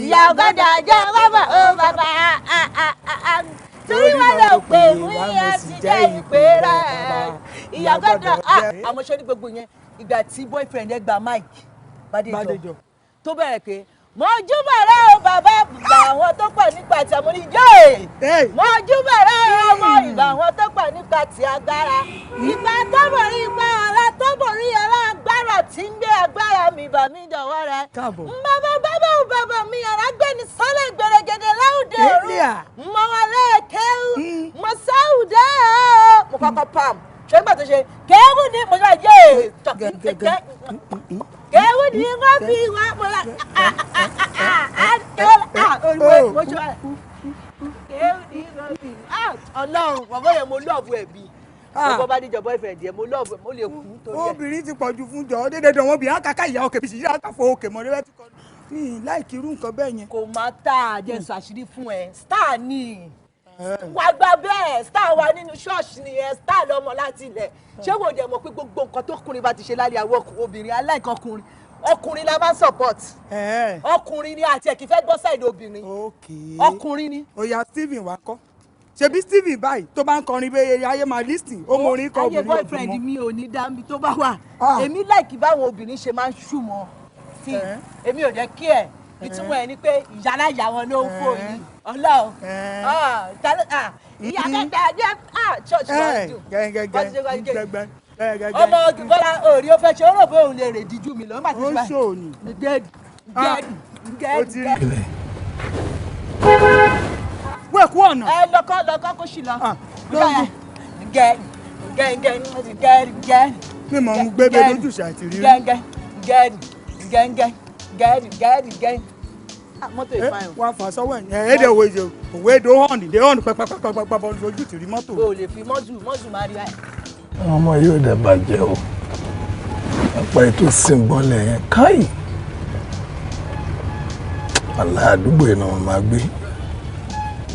ìyá ọ̀gádà jẹ́ bàbá ó bàbá torí wọn lọ pé wíyá ti jẹ́ ìpè rẹ̀ ìyá ọ̀gádà àmọ́ ṣe ní gbogbo yẹn ìgbà tí boyfriend ẹ gba Mike Bádéjọ tó bẹ̀rẹ̀ pé mọ̀júbàrẹ́ o bàbá ìgbà àwọn tó pọ̀ nípa ti àmọ́ níjẹ́ mọ̀júbàrẹ́ ọmọ ìgbà àwọn tó pọ̀ nípa ti agbára ìgbà tó borí ipa ọ̀la tó borí ọ̀la agbára tí ń gbé agbára mi bà mí dọ̀wọ́ rẹ̀ bàbá mi yàrá gbẹ́ni sọ́lẹ̀ gbẹ̀rẹ̀gẹ̀dẹ̀ láwùdẹ òru mọ̀ wà lẹ́ẹ̀kẹ́rù mọ̀ sáwùdẹ mo kọ́kọ́ pam ṣé gbà tó ṣe kẹ́rù ní mo ṣe yé kẹ́rù ní wọ́n fi wá mo la Ọlọ́run bàbá yẹn mo lọ́ọ̀bù ẹ̀ bí ọkọ Bádéjọ boyfriend yẹn mo lọ́ọ̀bù ẹ̀ mo lè kú torí ẹ̀. obìnrin ti pọ̀jù fún jọ dédé wọn bí àkàkà ìyá òkè bìsí yàtọ̀ fún òkè mọ́ rẹ́rẹ́ ti kọ́ ní láìkí irú nǹkan bẹ́ẹ̀ yẹn. kò má tà jẹ́ ṣàṣírí fún ẹ star ni wàá gba bẹ́ẹ̀ star wà nínú ṣọ́ọ̀ṣì nìyẹn star lọ́mọ láti ilẹ̀ ṣé wò dẹ̀ mọ̀ pé gbogbo nǹkan tó kùnrin bá ti ṣe lálẹ́ àwọn obìnrin aláìkọkùnrin ọkùnrin la máa ń support ọkùnrin ni àti ẹ̀ kì í fẹ́ gbọ́ side obìnrin ọkùnrin ni. Oya Stephen wa kọ́ ṣebí Stephen báyìí tó bá ń kọrin bẹ́ẹ̀ ayé máa listing ó mọ orin kọ obìnrin. ayé boyfriend mi ò ní dáńbi tó bá wà èmi láìkí báwọn obìnrin ṣe máa ń ṣùmọ̀ sí èmi ò jẹ́ kí ẹ̀ ìtumọ̀ ẹ̀ ni pé ìyálà ìyá wọn ló ń fò yìí Ọlọ́run ìyá kẹta jẹ́ church wa dùn ọmọ Bọ́lá òòrì ó fẹ́ ṣe ó rò pé òun lè rè díjú mi lọ nígbà tí ó ṣe báyìí gẹ́ẹ̀dì. wẹ́ẹ̀ kú ọ̀nà. ẹ lọ́kọ́ kó sì lọ. gẹ́ẹ̀dì. mi mọ̀ ń gbé bẹ́ẹ̀ lójú ṣàtì rí. gẹ́ẹ̀dì. mọ́tò ìfàyàn. wọ́n fà sọ́wọ́ ẹ̀ ẹ̀ẹ́dẹ̀ òwe èdè hàn ní hàn pẹ́pẹ́pẹ́pẹ́ lójú ti rí mọ́tò. o lè fi mọ́tò máa rí ẹ. ọmọ yóò dẹ̀ bàjẹ́ o apá ètò sìnbọnlẹ̀ yẹn káyì àlá àdúgbò yìí náà wọ́n máa gbé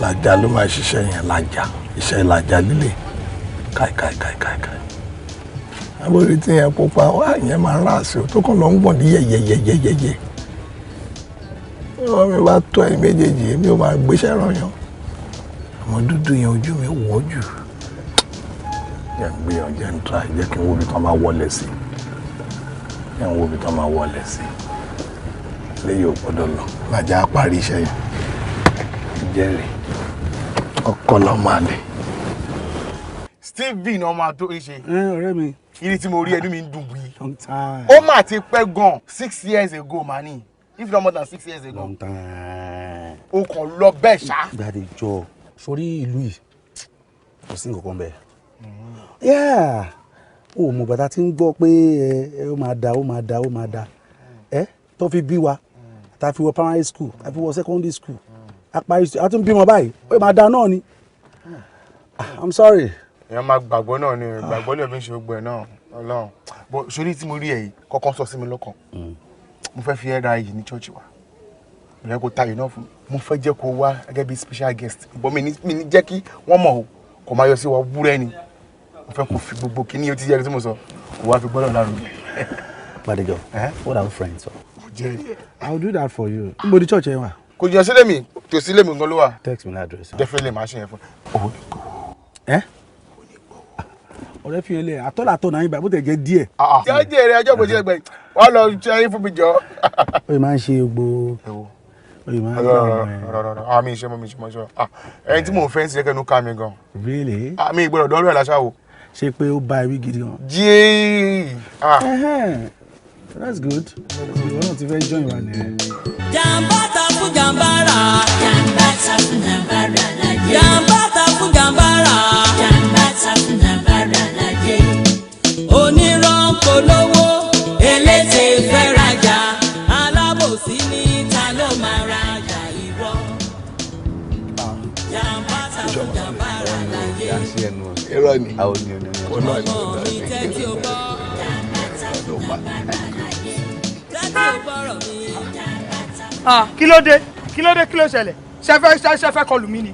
làjà ló máa ṣiṣẹ́ yẹn làjà iṣẹ́ làjà líle káì abórí tí yẹn pupa wá yẹn máa ráàsì o tó kàn lọ ń gbọ̀n ní yẹ̀yẹ̀yẹ̀yẹ̀yẹ̀ ọmọ mi bá tọ́ ẹ méjèèjì èmi ò máa gbéṣẹ́ ràn yàn àmọ́ dúdú yẹn ojú mi wọ́ jù jẹ́ ń gbìyànjú ẹ̀ ń tra jẹ́ kí n wo ibi tán máa wọlé sí jẹ́ ń wo ibi tán máa wọlé sí léyìí ò gbọ́dọ̀ lọ làjà á parí iṣẹ́ yẹn jẹ́rìí ọkọ lọ máa lè. Stephen ọmọ àtó ṣe. ọ̀rẹ́ mi. ibi tí mo rí ẹnu mi ń dùn bí. ó mà ti pẹ́ gan 6 years ago mani if not more than 6 years ago. long time. o kàn lọ bẹ́ẹ̀ ṣá. Bádéjọ sórí ìlú yìí kò sí nǹkan kan bẹ́ẹ̀. Yeah, o mo gbàtà tí ń gbọ́ pé ó máa da tó fi bí wa tá fi wọ primary school tá fi wọ secondary school a parí a tún bímọ báyìí ó máa da náà ni. I'm sorry. èèyàn máa gbàgbọ́ náà ni gbàgbọ́ lè fi ń ṣe gbogbo ẹ̀ náà Ọlọ́run bó sórí tí mo rí ẹ̀ yìí kọ́kọ́ sọ sí mi lọ́kàn mo fẹ́ fi ẹ́ ra yìí ní church wa mo yẹ kó tayò náà fún mi mo fẹ́ jẹ́ kó wá gẹ́gẹ́ bí special guest bọ́ mi ní jẹ́ kí wọ́n mọ̀ o kò máa yọ sí wa wúrẹ́ ni mo fẹ́ kó fi gbogbo kíní o ti yẹ kí mo sọ kó wá fi gbọ́dọ̀ lárugẹ. Bádéjọ what are friends so. I will do that for you. Níbo di church yẹn wà? Kò jẹ́ sílẹ̀ mi tó sílẹ̀ mi gan ló wà. Text me address. Definitely máa ṣe yẹn fún. ọ̀rẹ́ fi ele àtọ́làtọ̀ náà yín báyìí bó tẹ̀ jẹ́ díẹ̀. jẹ́ jẹ́rẹ́ ọjọ́ ìgbòjì ẹgbẹ́ wọ́n lọ ṣe ayé fún mi jọ. ó yẹ máa ń ṣe gbogbo. ó yẹ máa ń gbọ́ ọmọ ẹ̀. mi ṣe mọ́ ṣe. ẹni tí mò ń fẹ́ ń ṣe kẹ́nu ká mi gan. Really? Mi ìgbọ́dọ̀ dọ́rọ̀ ẹ̀ láṣà o. ṣé pé ó bá ewì gidi gan. jíì. That's good. ìwọ náà ti fẹ́ join wa nìyẹn. jàǹbá ta fún jàǹbára. jàǹbá ta fún jàǹbára lájẹ́. jàǹbá ta fún jàǹbára. jàǹbá ta fún jàǹbára lájẹ́. onírọ̀ polówó elétè fẹ́ rajà alábòsí ní ta ló máa rajà irọ́. jàǹbá ta fún jàǹbára lájẹ́. irọ́ ni ọmọ mi tẹ́tí o gbọ́. jàǹbá ta fún jàǹbára lájẹ́. tẹ́tí o gbọ́rọ̀ mi. kí ló dé kí ló ṣẹlẹ̀ ṣẹfẹ́ kọlù mí ni.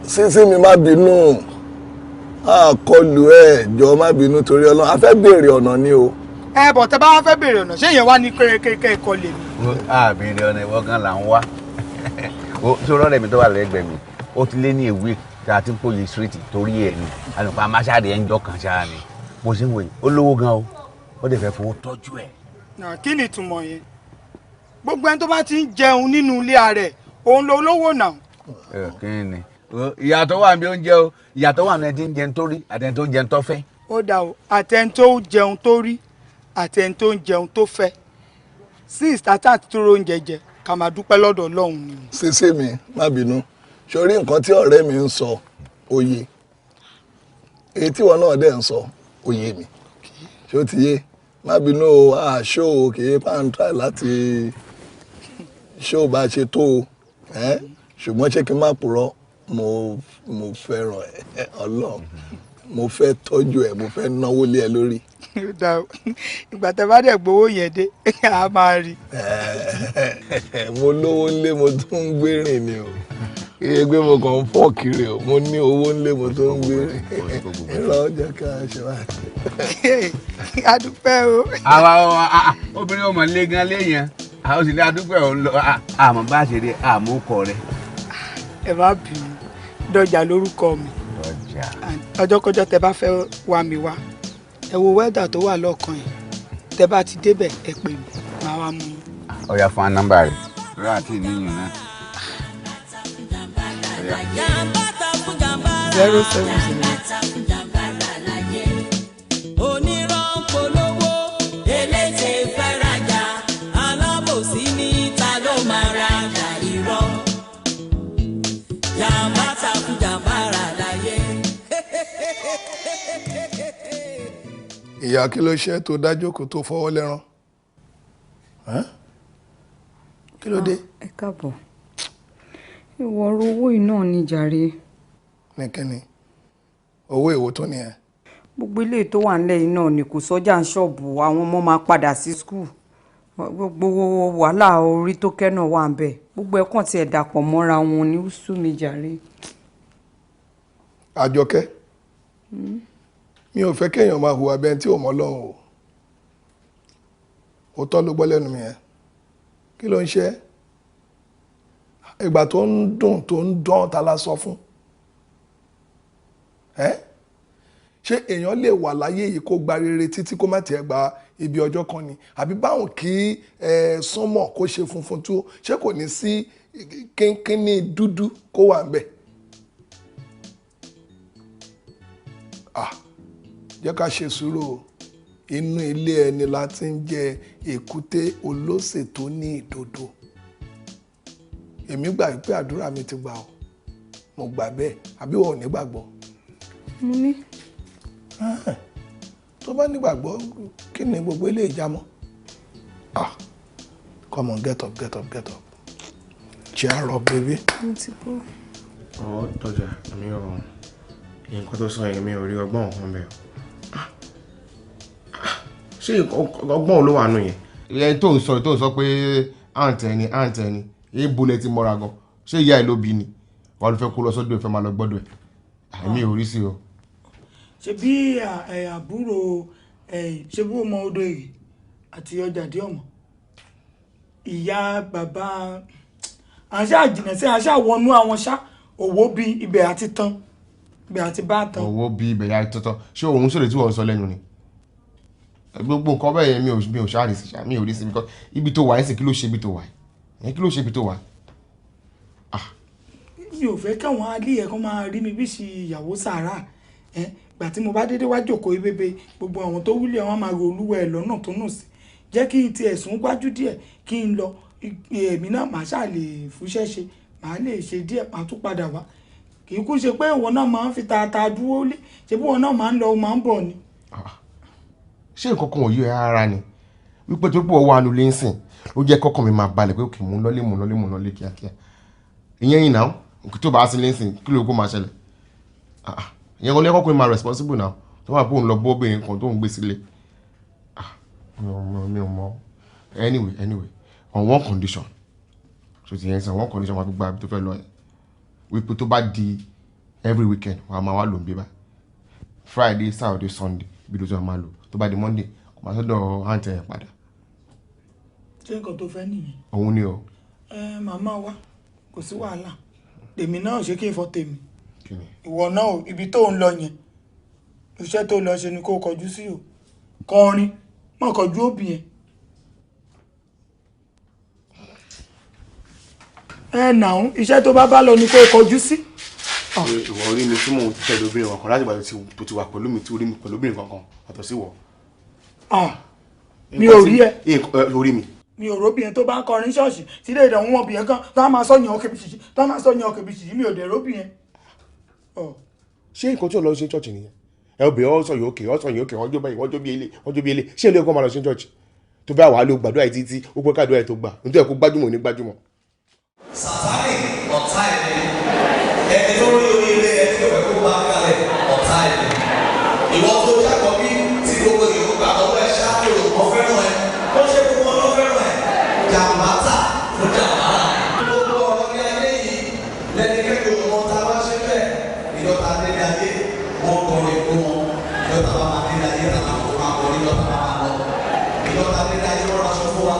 sísí mi má bínú kọlù ẹ jọ má bínú torí Ọlọ́run a fẹ́ béèrè ọ̀nà ni o. bọ̀ tẹ́ bá wá fẹ́ béèrè ọ̀nà ṣé èèyàn wá ní kéèké kọlù mi. àbèrè ọ̀nà ìwọ kan là ń wá tí olóòrè mi tó wà lẹ́gbẹ̀ẹ́ mi ó ti lé ní èwe tí a ti ń pòye street torí ẹ̀ ni àlùfáà máṣáàdì ẹ̀ ń jọ kàn ṣáà ni bó ṣe ń wòye ó lówó gan o ó dẹ̀ fẹ́ fowó tọ́jú ẹ̀. kí ni ìtumọ̀ yẹn gbogbo ẹni tó bá ti ń jẹun nínú ilé rẹ̀ òun ló lówó náà. kí ni ìyàtọ̀ wà ní oúnjẹ o ìyàtọ̀ wà ní ẹni tí ń jẹun tó rí àti ẹni tó ń jẹun tó fẹ́. ó dà o àtẹni tó jẹun tó rí àtẹni tó ń jẹun tó fẹ́ sí ìsátá àti tó róúnjẹ jẹ ká máa dúpẹ́ lọ́dọ̀ Ọlọ́run ni. ṣíṣe mi má bínú sórí nǹkan tí ọ̀rẹ́ mi ń sọ òye èyí tí wọn náà dẹ̀ ń sọ òye mi ṣó ti yé má bínú o àṣọ kì í pàǹtà láti ṣó bá ṣe tó o ṣùgbọ́n ṣé kí n má purọ́ mo fẹ́ràn ẹ Ọlọ́run mo fẹ́ tọ́jú ẹ mo fẹ́ náwó lé ẹ lórí. ìgbà tẹ́ bá dẹ̀ gbowó yẹn dé a máa rí. mo lówó ńlé mo tún ń gbérìn ni o iye gbé mo kàn ń fọ́ kiri o mo ní owó ńlé mo tún ń gbérìn ìrọ̀ ọjà ká ṣe wá. adúpẹ́ o. àwa obìnrin ọmọ lé gan léèyàn àwọn sì ní adúpẹ́ ò ń lọ àmọ́ bá ṣe rí àmúkọ rẹ. ẹ má bínú dọjà lórúkọ mi ọjọ́kọjọ́ tẹ bá fẹ́ wá mi wá ẹ wo wẹ́dà tó wà lọ́ọ̀kan yìí tẹ bá ti débẹ̀ ẹ pè mí máa wá mú un. ó yá fún nọ́mbà rẹ̀ rẹ̀ àti ìníyàn náà. 070. ìyá kí ló ṣe tó dájókòó tó fọwọ́ lẹ́rán kí ló dé. ẹ káàbọ̀ ìwọ ọ̀rọ̀ owó iná ni jàre. ní kíni owó èwo tó nìyẹn. gbogbo ilé tó wà nílẹ̀ yìí náà ni kò sọ́jà ṣọ́ọ̀bù àwọn ọmọ máa padà sí skul gbogbo wàhálà orí tó kẹ́ náà wà ń bẹ̀ gbogbo ẹ̀kọ́ tiẹ̀ dàpọ̀ mọ́ra wọn ni ó sú mi jàre. Àjọkẹ́ mi ò fẹ́ kéèyàn máa hùwà bẹ́ẹ̀ tí ò mọ̀ Ọlọ́run o òótọ́ ló gbọ́ lẹ́nu mi yẹn kí ló ń ṣe ìgbà tó ń dùn tó ń dán ta la sọ fún ṣé èèyàn lè wà láyé yìí kó gba rere títí kó má tiẹ̀ gba ibi ọjọ́ kan ni àbí báwọn kí sánmọ̀ kó ṣe funfun tó ṣé kò ní sí kínkínní dúdú kó wà ń bẹ̀. Jẹ́ ká ṣe sùúrù inú ilé ẹni la ti ń jẹ èkúté olóṣè tó ní ìdodo èmi gbà pé àdúrà mi ti gbà ọ́ mo gbà bẹ́ẹ̀ àbí wọn ò ní gbàgbọ́. mo ní. tó bá nígbàgbọ́ kí ni gbogbo ilé ìjámọ́. Come on, get up, get up, get up. Cheer up, baby. mo ti bọ́. Tọ́jà mi ò nǹkan tó sọ yẹn mi ò rí ọgbọ́n kan bẹ́ẹ̀. Ṣé ọgbọ́n ló wà nù yẹn. Ìyẹn tó ń sọ pé àǹtẹ̀ ni èébú lẹ ti mọ́ra gan ṣé ìyá ẹ ló bí ni wàá ló fẹ́ kó lọ sọ́dọ̀ ẹ fẹ́ máa lọ gbọ́dọ̀ ẹ àmì ò rí sí o. ṣe bí àbúrò ṣe bí ọmọ odò èrè àti ọjà dé ọmọ ìyá bàbá àṣà àjìnà sí àṣà wọnú àwọn ṣá òwò bí ibẹ̀ àti tán ibẹ̀ àti bá tán. òwò bí ibẹ̀ àti tán ṣé òun sọ̀rọ̀ tí wọ́n sọ lẹ́nu ni gbogbo nǹkan bẹ́ẹ̀ yẹn mi ò ṣáàrì sí mi ò rí sí because ibi tó wà ẹ́ sì kí ló ṣe ibi tó wà ẹ́ kí ló ṣe ibi tó wà. mi ò fẹ́ káwọn alẹ́ ẹ̀ kan máa rí mi bí ṣe ìyàwó sàárà gbà tí mo bá dédé wá jókòó ibébé gbogbo àwọn tó wúlẹ̀ wọn máa ro olúwa ẹ̀ lọ́nà tó nù sí jẹ́ kí n ti ẹ̀sùn gbájú díẹ̀ kí n lọ èmi náà màá ṣáà lè fúnṣẹ́ ṣe màá lè ṣe díẹ̀ màá tún padà wá kì í kú ṣe pé ìwọ náà máa ń fi tààtà dúró lé ṣe bí wọn náà máa ń lọ máa ń bọ̀ ni. ṣé nǹkan kan ò yí ẹ rárá ni wípé tó pọ̀ wà nù lẹ́sìn ló jẹ́ kọ́kàn mi máa balẹ̀ pé òkè mú un lọ́lé kíákíá ìyẹn yìí náà òkè tó bá sí lẹ́sìn kí ló kó máa ṣẹlẹ̀ ìyẹn kan lẹ́kọ̀ọ́ pé máa responsible now tó máa pòun lọ bọ́ obìnrin kan tó ń gbé sílé mi ò mọ̀ anyway on one condition so ti yẹn sọ one condition wà tó gba ibi tó fẹ́ lọ yẹn wípé tó bá di every weekend wà máa wá lò ń bí bá Friday Saturday Sunday ibi tó máa lò tó bá di Monday kò máa sọ́dọ̀ àǹtẹ̀ yẹn padà. ṣé nǹkan tó fẹ́ nìyẹn. òun ni o. màmá wa kò sí wàhálà tèmi náà ṣé kí n fọ tèmi ìwọ náà ibi tó ń lọ yẹn iṣẹ́ tó lọ ṣe ni kó kọjú sí o kọrin má kọjú òbí yẹn. Nàún iṣẹ́ tó bá lọ ni kó kọjú sí. ìwọ orí mi tí mò ń tẹ̀lé obìnrin kankan láti ìgbà tó ti wà pẹ̀lú mi tí orí mi pẹ̀lú obìnrin kankan àtọ̀ sí wọ. mi ò rí ẹ. orí mi. mi ò róbìyẹn tó bá ń kọrin ṣọ́ọ̀ṣì tí lè dẹ̀ wọ́n bìyẹn kan tó máa sọ̀yàn òkè bìṣìṣì tó máa sọ̀yàn òkè bìṣìṣì mi ò dẹ̀ róbìyẹn. ṣé nǹkan tí ò lọ ṣe ṣọ́ọ̀ṣì nìyẹn ẹ obìnrin ọ sọ̀yàn òkè wọ́n jó báyìí wọ́n jó bí ilé ṣé ilé ẹ̀kọ́ máa lọ ṣe ṣọ́ọ̀ṣì tó bá wàá ló gbàdúrà yìí títí ó pẹ́ káàdúrà yìí tó gbà nítorí ẹ̀kọ́ gbájúmọ̀ ní gbájúmọ̀. Sàtánì ọ̀tá ẹ̀mí ẹni tó rí orí ilé ẹni tó fẹ́ kó bá kalẹ̀ ọ̀tá ẹ̀mí ìwọ tó jákọ̀ bí tí gbogbo ìlú gbà lọ́wọ́ ẹ̀ ṣáájú ọ̀ fẹ́ràn ẹ̀ ó ṣe gbogbo ọ̀nà fẹ́ràn ẹ̀ jàmbátà fún jàmbára. gbogbo ọ̀rọ̀ ní ayé yìí lẹ́ni kẹ́kọ̀ọ́ ọmọ tá a bá ṣe bẹ́ẹ̀ ìjọta délé ayé wọ́n kọrin fún wọn ìjọta bá máa délé ayé tàbí àwọn máa kọrin ìjọta bá máa lọ ìjọta délé ayé wọ́n raṣọ fún wa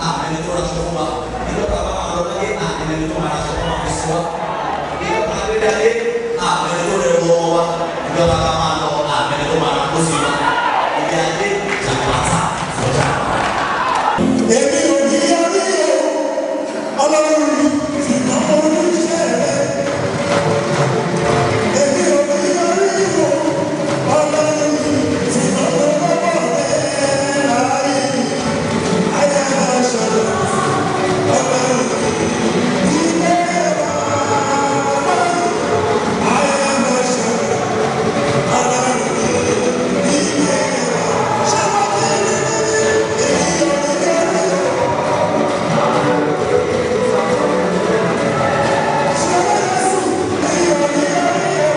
àmì tó raṣọ fún wa ìjọta bá máa lọ láyé àmì tó máa raṣọ fún wa fi sí wa ìjọta délé ayé àmì tó rẹ̀ wọ́n wa ìjọta bá máa lọ àmì tó máa ra kó sí wa ìdí ayé jàmbátà fọjá. èmi ò ní orí o ọlọ́run mi ṣùgbọ́n mo ní iṣẹ́ rẹ̀. èmi ò ní orí o ọlọ́run mi ṣùgbọ́n mo lọ́wọ́ rẹ̀ láàyè ayé máa ṣọ̀rọ̀ ọlọ́run mi ilé wa ayé máa ṣọ̀rọ̀ ọlọ́run mi ilé wa ṣé wọ́n ti rí èmi ò ní orí o.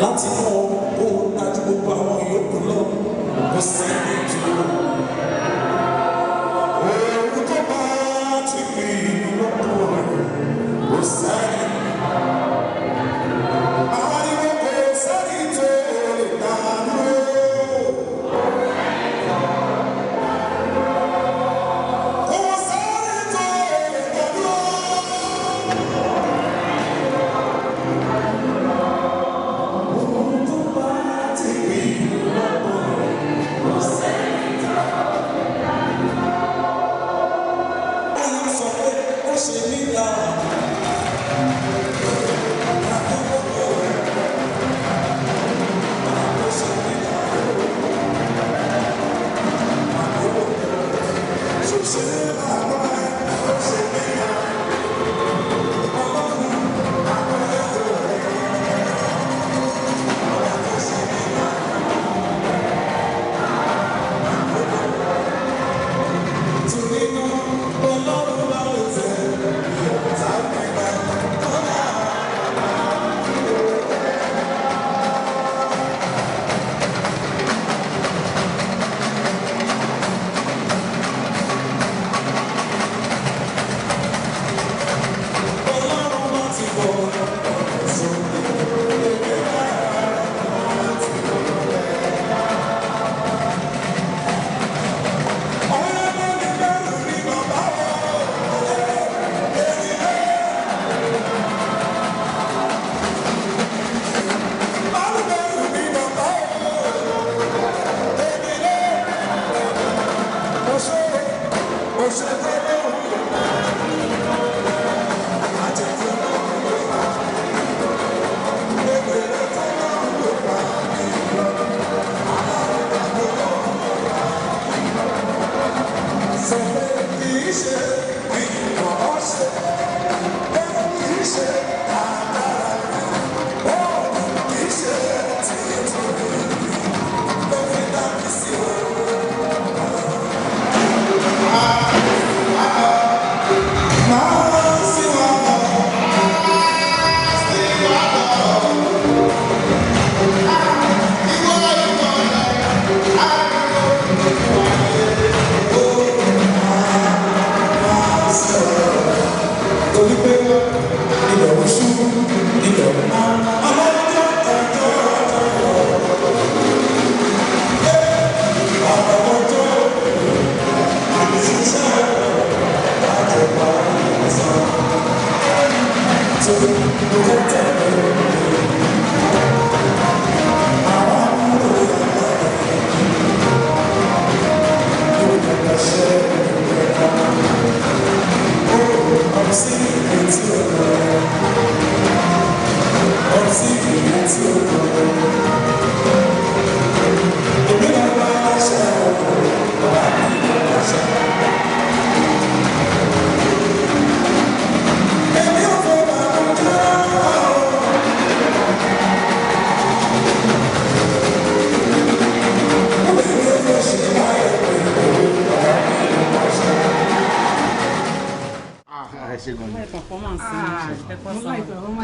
láti mọ ohun dájú gbogbo àwọn ìyókù lọ kò sẹ́ni jù ohun tó bá ti fi inú lọ́pọ̀ kò sẹ́ni. Ariwo kò sẹ́ni tó lè dánú. Kò sẹ́ni tó lè dánú. Ohun tó bá ti fi inú lọ́pọ̀ kò sẹ́ni.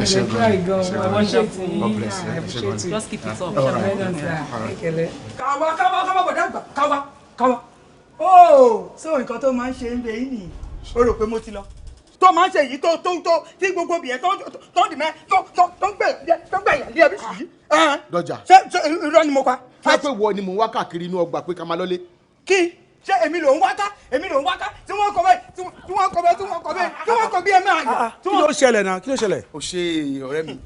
try go. Wonderful. Just keep it up. Káwa. Oh, so nǹkan tó máa ń ṣe ń bẹ yìí nìyí. Ó rò pé mo ti lọ. Tó máa ń ṣe yìí tó tí gbogbo bìyẹn tó dì mẹ́ tó gbẹ̀yà lé ẹbí sí. Dọjà. Ṣé irọ́ ni mo pa? Fẹ́ pé wọ ni mò ń wá káàkiri inú ọgbà pé ká máa lọ́lé. Kí ṣé èmi ló ń wá ká tí wọ́n kọ bẹ́ẹ̀ tí wọ́n kọ bí ẹ máa yà. Kí ló ṣẹlẹ̀ náà? Kí ló ṣẹlẹ̀? O ṣe ọ̀rẹ́ mi.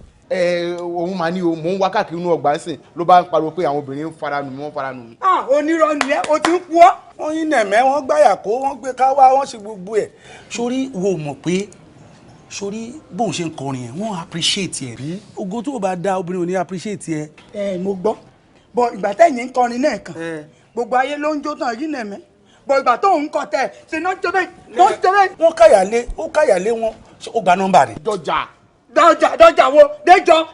Òun máa ní o mò ń wá káàkiri inú ọgbà ẹ̀sìn ló bá ń pariwo pé àwọn obìnrin ń fara nù mí wọ́n fara nù mí. Onírọ̀ nìyẹn o ti ń kú ọ́. Wọ́n yín nẹ̀mẹ́ wọ́n gbáyà kó wọ́n gbé káwá wọ́n ṣe gbogbo ẹ̀. Sórí wo mọ̀ pé sórí bóun ṣe ń kọrin yẹn wọ́n appreciate ẹ̀ rí. Ògo tó bá da obìnrin ò ní appreciate ẹ̀. Mo gbọ́ bọ̀ ìgbà tẹ̀yìn ń kọrin náà kan gbogbo ayé ló ń jó tán yín nẹ̀mẹ́ bọ̀ ìgbà tó ń kọ tẹ̀ ṣe náà jọ bẹ́ẹ̀. Wọ́n káyàlé wọn ó gba nọ́mbà rẹ̀. Dọjà wo Déjọ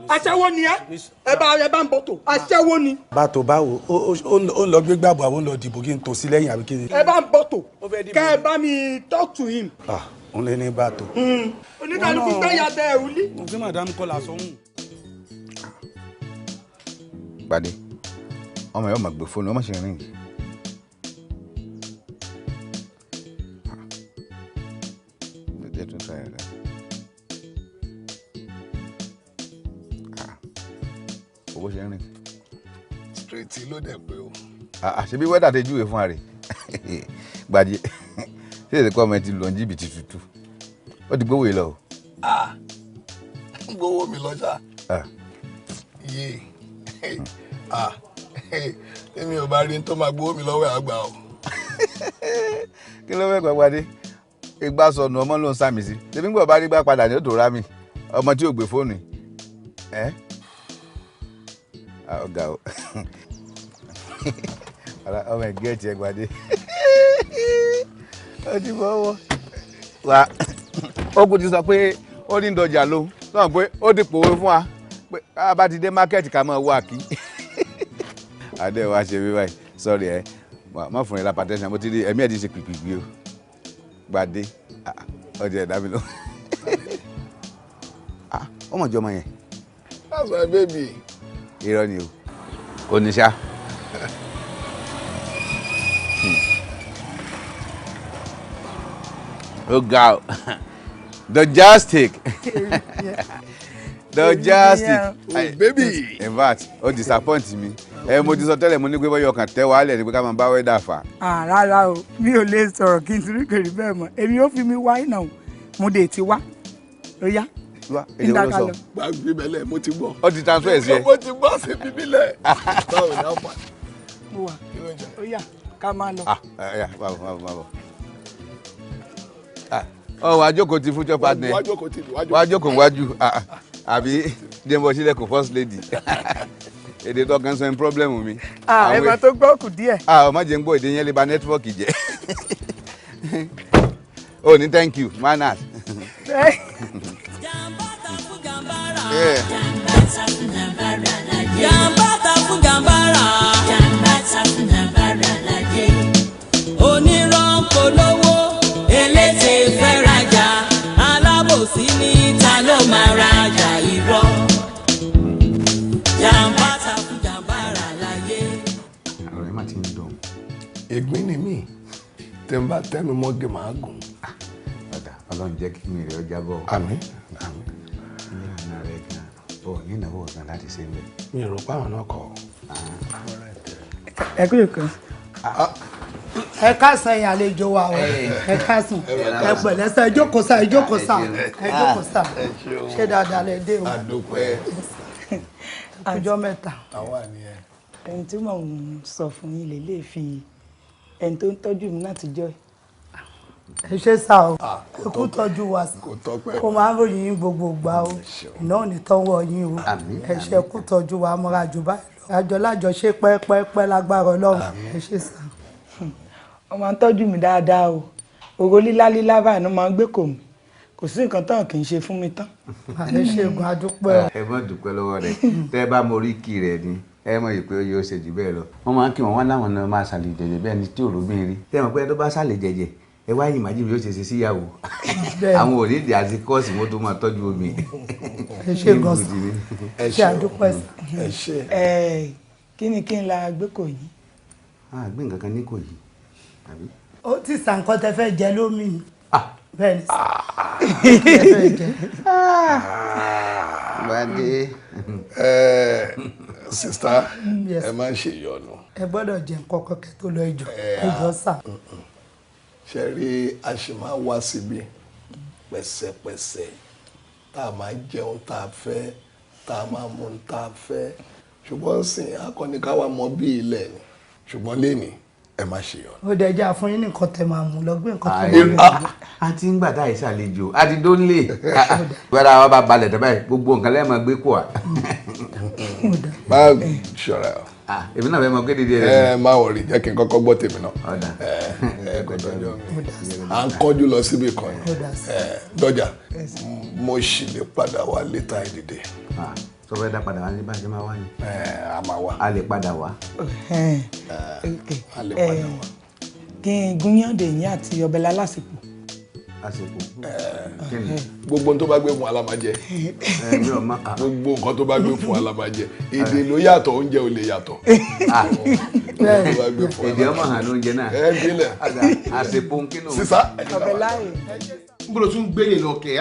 aṣẹ́wó ni ẹ bá ń bọ̀tò aṣẹ́wó ni. Bàtò báwo ó ń lọ gbé gbàgbọ́ àwọn ń lọ dìbò kí n tò sí lẹ́yìn àbí kí ni. Ẹ bá ń bọ̀tò kẹ́ ẹ bá mi talk to him. Òun lè ní bàtò. Oníkàlùkù gbẹ́yà tẹ ẹ̀rù lí. Mo gbé màdámù kọ́lá sọ́hún. Gbadé ọmọ yóò máa gbé fóònù ọmọ ṣe rìn yìí. Ẹ tún try rẹ. Owó ṣe rìn. Straight ló dẹ̀ pé o. Àṣebí wẹ́dà tẹ júwe fún àrè. Gbadé ṣé èdè kọ́ ọmọ ẹ ti lọ jìbìtì tútù. Ó ti gbówó yìí lọ o. Gbówó mi lọ ṣá. Iye. Èmi ò bá rí tó máa gbówó mi lọ́wọ́ àgbà o. Kí ló fẹ́ Gbadé? Ìgbà sọnù ọmọ ló ń sàmì sí. Ṣebí gbọ́ bá rí gbà padà ní ó tó rá mi. Ọmọ tí ò gbé fóònù yìí. Ọ̀gá o. Ọmọ ẹ̀gẹ́ ti ẹ Gbadé. Ó ti bọ́ wọ́. Wà ó kú ti sọ pé ó ní dọjà ló sọ pé ó ti pòwe fún wa pé ká bá ti dé mákẹ́ẹ̀tì ká máa wá kí. Adé wa ṣe mí báyìí sọ́ọ̀rì ẹ̀ má fún ẹ lápá tẹ́sán mo ti rí ẹ̀mí ẹ̀ ti ṣe pìpìpì o. Gbadé ọjà ẹ̀dá mi lọ. Ọmọ ìjọ ọmọ yẹn. That's my baby. Irọ́ ni o. Kò ní ṣá. Ó ga o. The Justic. The Justic. Oh, baby. In fact, ó disappoint mi. Mo ti sọ tẹ́lẹ̀ mo ní pé bọ́yọ̀ kan tẹ́ wàhálẹ̀ ni pé ká máa bá wẹ́dà fà. Rárá o, mi ò lè sọ̀rọ̀ kí n ti rí kèrè bẹ́ẹ̀ mọ́. Èmi ó fi mi wá iná o. Mo dé ti wá. Ó yá. Èdè wo ló sọ? Gbàgbé bẹ̀lẹ̀ mo ti gbọ́. Ó ti transfer ẹ̀ sí ẹ. Mo ti gbọ́ sí bíbílẹ̀. Báwo ni a fà? Mo wà. Ó yá ká máa lọ. Báwo. Wàá jókòó ti future partner. Wàá jókòó wájú. Àbí Dèmbọ̀ sílẹ̀ kò first lady. Èdè tó kàn sọ ní problem mi. Ẹ̀mọ tó gbọ́ kù díẹ̀. Ọmọ jẹ́ ń gbọ́ èdè yẹn lè ba nẹ́tíwọ́ọ̀kì jẹ́. Oh, ní thank you, manners. Jàmbá fún jàmbára. Onírọ́ polówó elétè fẹ́ rajà alábòsí ní ta ló máa rajà irọ́. Jàmbá fún jàmbára láyé. Ọ̀rọ̀ ẹ má ti ń dùn. Ègbín ni mí. Tẹ́ ń bá tẹnu mọ́gẹ̀ máa gùn. Ọlọ́run jẹ́ kí mi rẹ̀ ọjà bọ̀. Àmín. Ilé àná rẹ̀ gan bọ̀ ní ìnáwó ọ̀sán láti ṣe ń bẹ̀. Mi ò rò pé àwọn náà kọ̀. Ẹ kúrò kan. Ẹ káàsán ẹ̀yin àlejò wa o. Ẹ káàsán. Ẹ pẹ̀lẹ́ sá, ẹ jókòó sá, ẹ jókòó sá. Ẹ jókòó sá. Ṣé dáadáa lẹ dé o? Àdúpẹ́. Ọjọ́ mẹ́ta. Àwa nìyẹn. Ẹni tí mò ń sọ fún yín lè lè fi ẹni tó ń tọ́jú mi láti jọ́ ẹ ṣe sá o ẹ kú tọ́jú wa sí kó máa ń ròyìn yín gbogbo ìgbà o iná ò ní tọ́wọ́ yín o ẹ ṣe kú tọ́jú wa mọ́ra jù báyìí lọ àjọ lájọ ṣe pẹ́ẹ́pẹ́ẹ́pẹ́ lágbára Ọlọ́run ẹ ṣe sá. wọ́n máa ń tọ́jú mi dáadáa o ògo lílá báyìí ló máa ń gbé kò mí kò sí nǹkan tán kì í ṣe fún mi tán. àlẹ́ ṣègùn adúpẹ́. Ẹ má dúpẹ́ lọ́wọ́ rẹ̀ tẹ́ ẹ bá mọ orí kì rẹ̀ ni ẹ mọ̀ yìí pé ó yóò ṣe jù bẹ́ẹ̀ lọ. Wọ́n máa ń kí wọn láwọn náà máa ṣàlè jẹ̀jẹ̀ bẹ́ẹ̀ ni tí òróbìn rí. Tẹ́ ẹ mọ̀ pé ẹ tó bá ṣàlè jẹ̀jẹ̀ ẹ wá yìí màjí mi yóò ṣe ṣe síyàwó àwọn òníìdí àti kọ́ọ̀sì wọn tó máa tọ́jú omi. ẹ ṣe gọ́sì ẹ ṣe àdúpẹ́ ẹ ṣe. kí ni kí n la gbé kò yìí. gbé nǹkan kan ní kò yìí àbí. ó ti sàn kọ́ tẹ fẹ́ jẹ lómi mi. bẹ́ẹ̀ ni Bádé. Sista ẹ má ṣe ìyọnu. ẹ gbọ́dọ̀ jẹ nǹkan kọ̀kẹ́ tó lọ ìjọ sà. ṣe rí a ṣì máa wá síbi pẹ̀sẹ̀pẹ̀sẹ̀ tá a máa jẹun tá a fẹ́ tá a máa mú tá a fẹ́ ṣùgbọ́n sìn akọni ká wá mọ bí ilẹ̀ ni ṣùgbọ́n lẹ́ni ẹ má ṣe ìyọnu. ó dẹjọ́ àfún yín nìkan tẹ máa mú lọ gbé nǹkan tó lọ. a ti ń gbà táyì ṣàlejò a ti dónlé gbọ́dọ̀ àwọn bá balẹ̀ tẹ́ báyìí gbogbo nǹkan lẹ́ẹ̀ máa gbé kó wa. má ṣọ́ra o. èmi náà fẹ́ mọ kéde díẹ̀. má wọrí jẹ́ kí n kọ́kọ́ gbọ́ tèmi náà. à ń kọ́jú lọ síbi kan yẹn dọ́jà mo ṣì lè padà wá létà ìdìde. sọ fẹ́ dá padà wá ní báyìí máa wá ní. a máa wá. a lè padà wá. a lè padà wá. kí n gúnyán dè yín àti ọbẹ̀ lásìkò. àsìkò. gbogbo nǹkan tó bá gbé fún alámàjẹ gbogbo nǹkan tó bá gbé fún alámàjẹ èdè ló yàtọ̀ oúnjẹ ò lè yàtọ̀. èdè ọmọ hàn lóúnjẹ náà. ẹ bílẹ̀. àsìkò nkínú. sísá. ọbẹ̀ láàyè. gbọ́dọ̀ tún gbélé lọ kẹ́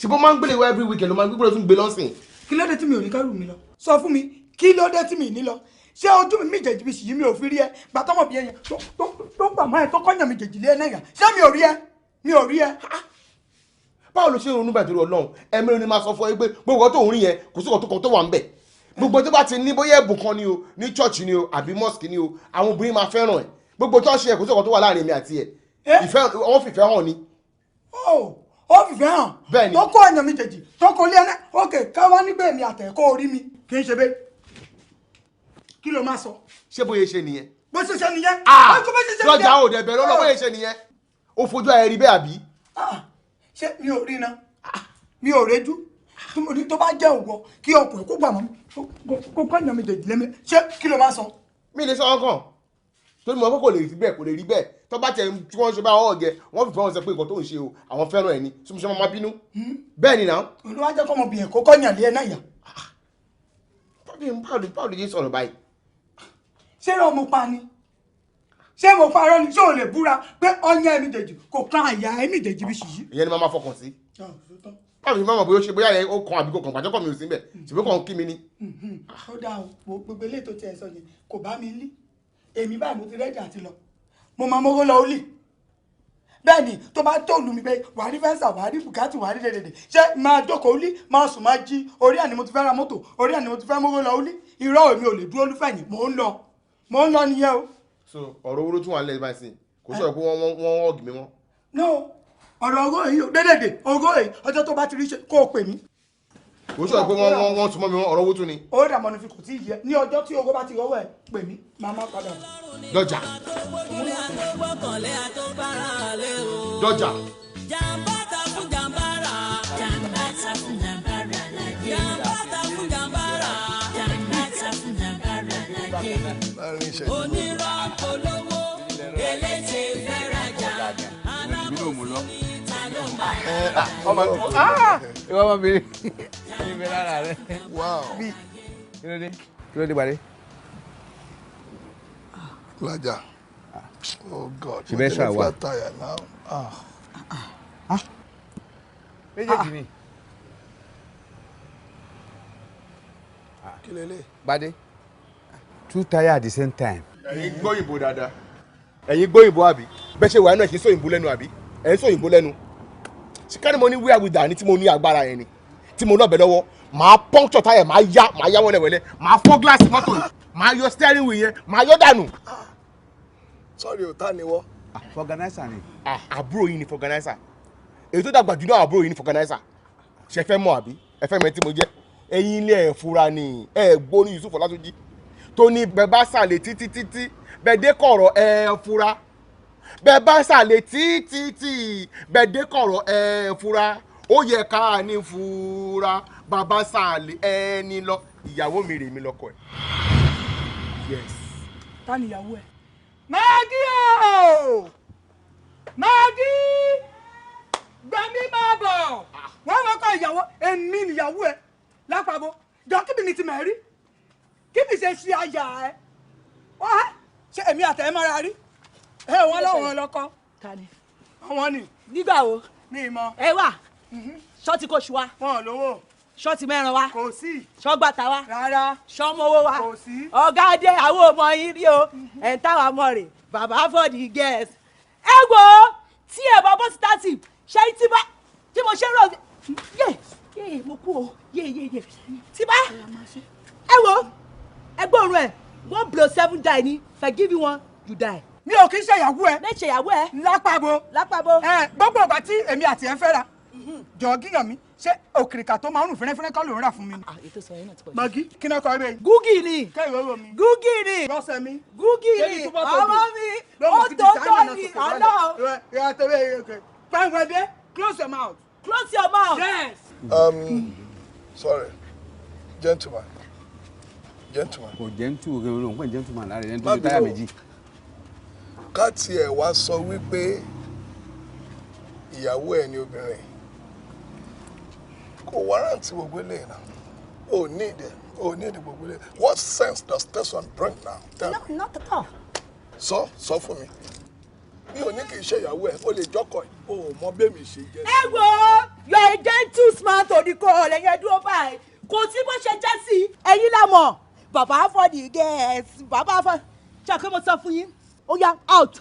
ṣe bó máa ń gbélé wá every weekend ló máa ń gbọ́dọ̀ tún gbé lọ́sìn. kí ló dé tí mi ò ní kẹ́rù mi lọ sọ fún mi kí ló dé tí mi ní lọ ṣé ojú mi méjèèjì bí ṣìyí mi ò fi rí ẹ gbàtọ́mọ̀ bí ẹyẹ tó gbà máa ẹ tó kọ́nyàn méjèèjì lé ẹ náà yà ṣé mi ò rí ẹ mi ò rí ẹ. báwo ló ṣe ń ronú bàtẹ́rù ọlọ́run ẹ̀mí ni máa sọ fún ẹ pé gbogbo tó ń rí yẹn kò sí ọ̀tún tó wà ń bẹ̀ gbogbo tó bá ti ní bóyá ẹ̀bùn kan ni o ní church ni o àbí mosque ni o àwọn obìnrin máa fẹ́ràn ẹ̀ gbogbo tó ń ṣe ẹ̀ kò sí ọ̀tún tó wà láàrin mi àti ẹ̀ ìfẹ́ wọn fìfẹ́ hàn ni. ó fìfẹ́ hàn bẹ́ẹ̀ni tó kó ẹ̀yàn méjèèjì tó kó lé ẹ ókè káwá nígbà èmi àtẹ̀ kó orí mi kì í ṣe bẹ́ẹ̀ kí ló máa sọ. ṣé bóyá ṣe nìyẹn. bó ṣe ṣe nìyẹn. lọ́jà ò dẹ̀ bẹ̀rẹ̀ ọlọ́bóyè ṣe nìyẹn ó fojú ayẹri bẹ́ẹ̀ àbí. ṣé mi ò rí iná mi ò réjú tó bá jẹ́ òwò kí ọkùnrin kó gbà mọ́ kó kọ́nyàn mi dèjì lẹ́mí ṣé kí ló máa sọ. mi lè sọ ọkàn torí mo kò lè rí bẹ́ẹ̀ kò lè rí bẹ́ẹ̀ tó bá tẹ tí wọ́n ṣe bá ọ̀ gẹ wọ́n fi fọwọ́n sọ pé nǹkan tó ń ṣe o àwọn fẹ́ràn ẹ̀ ni súnmọ́sọ́ máa bínú bẹ́ẹ̀ ni náà. olúwa jẹ́ kọ́mọbìnrin kó kọ́nyàn lé ẹ náà yà. báwo ló yẹ sọ̀rọ̀ báyìí. ṣé ló mo pa ni ṣé mo parọ́ ni ṣé o lè búra pé ọyàn ẹ̀mí dèjì kò kan àyà ẹ̀mí dèjì bí ṣìyí. ìyẹn ni máa fọkàn sí. báwo ni máa mọ̀ bóyá ó ṣe bóyá ó kan àbí kò kàn pàjọ́kọ̀ mi ò sí bẹ̀ ṣùgbọ́n kàn kí mi ni. ó dáa o gbogbo eléyìí tó tiẹ̀ sọ yẹn kò bá mi lí èmi báyìí mo ti rẹ́dí àti lọ mo máa mọ́wó lọólì bẹ́ẹ̀ ni tó bá tó lù mí pé wà á rí fẹ́ǹsà wà á rí bùkátì wà á rí dèdèdè ṣé máa jókòó lí máa sùn máa jí orí àní mo ti fẹ́ ra mọ́tò orí àní mo ti fẹ́ mọ́wó lọólì irọ́ èmi ò lè dúró lúfẹ̀yìn mò ń lọ nìyẹn o. so ọ̀rọ̀ owó ló tún wà lẹ́yìn báyìí sí kò sọ̀rọ̀ pé wọ́n ọ̀gì mi mọ́. no ọ̀rọ̀ owó yìí dédèdè owó yìí ọjọ́ tó bá ti rí ṣe kó o pè mí. kò sọ̀rọ̀ pé wọ́n tún mọ́ mi mọ́ ọ̀rọ̀ owó tún ni. ó dà mọ́ni fi kò tí ì yẹ ní ọjọ́ tí owó bá ti rọ́wọ́ ẹ̀ pè mí máa má padà. dọ́jà. dọ́jà. jàǹbá ta fún jàǹbára. jàǹbá ta fún jàǹbára lájẹ́. jàǹbá ta fún jàǹbára. jàǹbá ta fún jàǹbára lájẹ́. onírọ̀ polówó eléte fẹ́rajà. alábòsí ta ló máa. ìwọ ọmọbìnrin ìbẹ̀ lára rẹ. kí ló dé parí. Lájà. Oh God. She better try what? Tired now. méjèèjì ni. Kí lélẹ̀. Bade. Too tired at the same time. ẹ̀yin gbọ́ òyìnbó dáadáa ẹ̀yin gbọ́ òyìnbó àbí bẹ́ẹ̀ ṣe wà náà kì í sọ òyìnbó lẹ́nu àbí ẹ̀yin sọ òyìnbó lẹ́nu síkárì mo ní wíwá wíwá ní tí mo ní agbára yẹn ni tí mo lọ́bẹ̀ lọ́wọ́ màá puncture táyà màá yá wẹ́lẹ́wẹ́lẹ́ màá fọ́ gíláàsì mọ́tò yìí màá yọ steering wheel yẹn màá yọ dànù. Sorry o ta ni wọ́. Organizer ni. àbúrò yìí ni organizer èyí tó dàgbà jù náà àbúrò yìí ni organizer ṣe fẹ́ mọ̀ àbí ẹ fẹ́ mọ̀ tí mo jẹ́ ẹ̀yin ilé ẹ̀ fura ni ẹ̀ gbó ní Yusuf Ọlátúnjí tó ní bẹ́ẹ̀ bá sàlẹ̀ títí bẹ́ẹ̀ dé kọ̀rọ̀ ẹ̀ fura bẹ́ẹ̀ bá sàlẹ̀ títí bẹ́ẹ̀ dé kọ̀rọ̀ ẹ̀ fura ó yẹ ká ní fura bàbá sàlẹ̀ ẹni lọ ìyàwó mi rè mí lọ́kọ ẹ̀. yes. ta ni ìyàwó ẹ. Maggie o Magí gbẹ̀mí máa bọ̀ wọ́n wọ́n kọ́ ìyàwó èmi nìyàwó ẹ̀ lápapọ̀ jọ kíbi ni ti mẹ̀ rí kíbi ṣe ṣe àyà ẹ̀ wọ́n ṣe èmi àtẹ̀ mọ́ra rí wọ́n lọ́wọ́ lọ́kọ́ wọ́n ni. nígbà wo mi mọ. ẹ wà ṣọ́ọ̀tì kò ṣù wa. wọn ò lówó. ṣọ́ọ̀tì mẹ́ran wa. kò sí. ṣọ́ọ̀gbàtà wa. rárá. ṣọ́ọ̀mọ́wó wa. kò sí. ọ̀gá dé àwọn ọmọ yín rí o ẹ̀ ń táwa mọ̀ rè bàbá for the girls. ẹ wo tí ẹ bá bọ́ sí tàtì ṣe tí mo ṣe rọ yé mo kú o yé tí bá ẹ wo ẹgbẹ́ òru ẹ̀ 1 + 7 die ni forgive you 1 you die. mi ò kí ń ṣe ìyàwó ẹ. mẹ́ṣẹ̀ ìyàwó ẹ. lápapọ̀. gbogbo ìgbà tí èmi àti ẹ fẹ́ ra jọ gíyàn mi ṣé òkìrìkà tó máa ń rùn fẹ́rẹ́fẹ́rẹ́ kọ́ ló ń rà fún mi ni. ètò sọ yẹn náà ti pọ̀ jù. Magí kí náà kọ́ ẹ bẹ́ẹ̀. gúgì ni. kẹ́hìn owó mi. gúgì ni. lọ́sẹ̀ mi. gúgì ni ọmọ mi ó tó tó ni ọlọ́. pẹ́ńpẹ́dé close your mouth. Close your mouth. Yes. Sorry, gentleman. Kò gentle o ló ń pè gentleman lára ẹni tó ní táyà méjì. Ká tiẹ̀ wá sọ wípé ìyàwó ẹ̀ ni obìnrin kò warrant gbogbo eléyìí náà. O need gbogbo eléyìí. What sense does this one bring now? Tell me. Not at all. Sọ fún mi. Mi ò ní kì í ṣe ìyàwó ẹ̀, o lè jọ́kọ̀ ẹ̀. O ò mọ bẹ́ẹ̀ mi ṣe jẹ́. Ẹ wo you are a gentleman to the call ẹ̀yẹ dúró báyìí. Kò sí bó ṣe jẹ́ sí ẹ̀yin la mọ̀. Bàbá for the girls. Bàbá for. Ṣàkóso mo sọ fún yín. Ó yá out.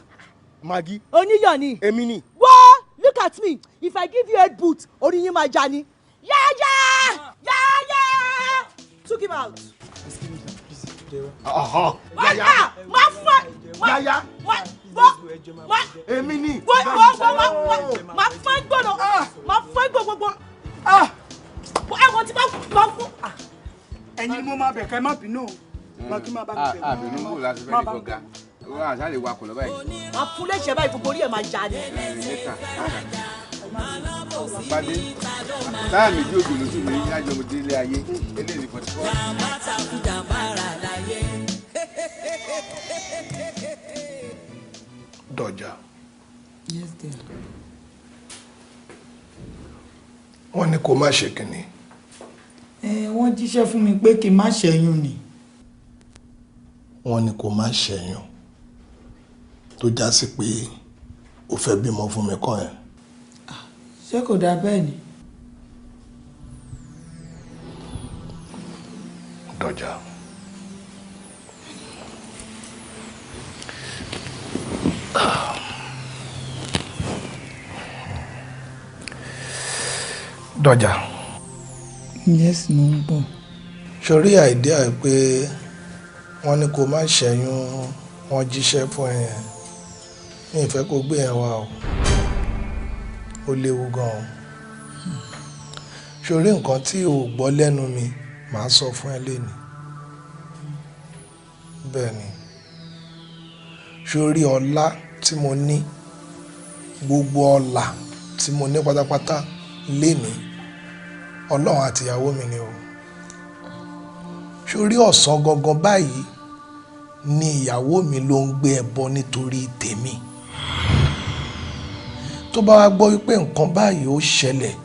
Magí. Oníyàn ni. Èmi ni. Wọ́ look at me if I give you head boot orí yín máa já ni. Yáyá! Took him out. Yáyá. Má fún ẹ. Yáyá. Wá. Èmi ni. Má fún gbọ́dọ̀. Má fún gbogbo. Ẹ̀wọ̀n tí má fún. Ẹ̀yin ni mo máa bẹ̀ kẹ́ má bínú o. Magí má bá mi bẹ̀. Àbínú kò láti fẹ́ ní kọ̀ọ̀gá. Wọ́n àṣà lè wakọ̀ lọ́ba yìí. Má fún léṣe báyìí gbogbo orí ẹ̀ máa já ni. Pàdé táyà méjì òjò ló tún mi ní àjọ mo dé ilé ayé eléyìí kò tí kọ́. Dọ̀jà. Yes dear. Wọ́n ní kó má ṣe kínní. Wọ́n jíṣẹ́ fún mi pé kí n má ṣẹ́yún ni. Wọ́n ní kó má ṣẹ́yún tó já sí pé o fẹ́ bímọ fún mi kọ́ ẹ̀. Ṣé kò dáa bẹ́ẹ̀ ni? Dọ̀jà. Dọ̀jà. Yes, mo ń bọ̀. Sórí àìdíà pé wọ́n ní kó má ṣẹ́yún wọ́n jíṣẹ́ fún ẹ yẹn mi ìfẹ́ kó gbé yẹn wá o ó léwu gan-an sórí nǹkan tí o gbọ́ lẹ́nu mi màá sọ fún ẹ léni bẹ́ẹ̀ ni sórí ọlá tí mo ní gbogbo ọlà tí mo ní pátápátá léni ọlọ́run àtìyàwó mi ni o sórí ọ̀sán gangan báyìí ni ìyàwó mi ló ń gbé ẹbọ nítorí tèmi tó bá wá gbọ́ wípé nǹkan báyìí ó ṣẹlẹ̀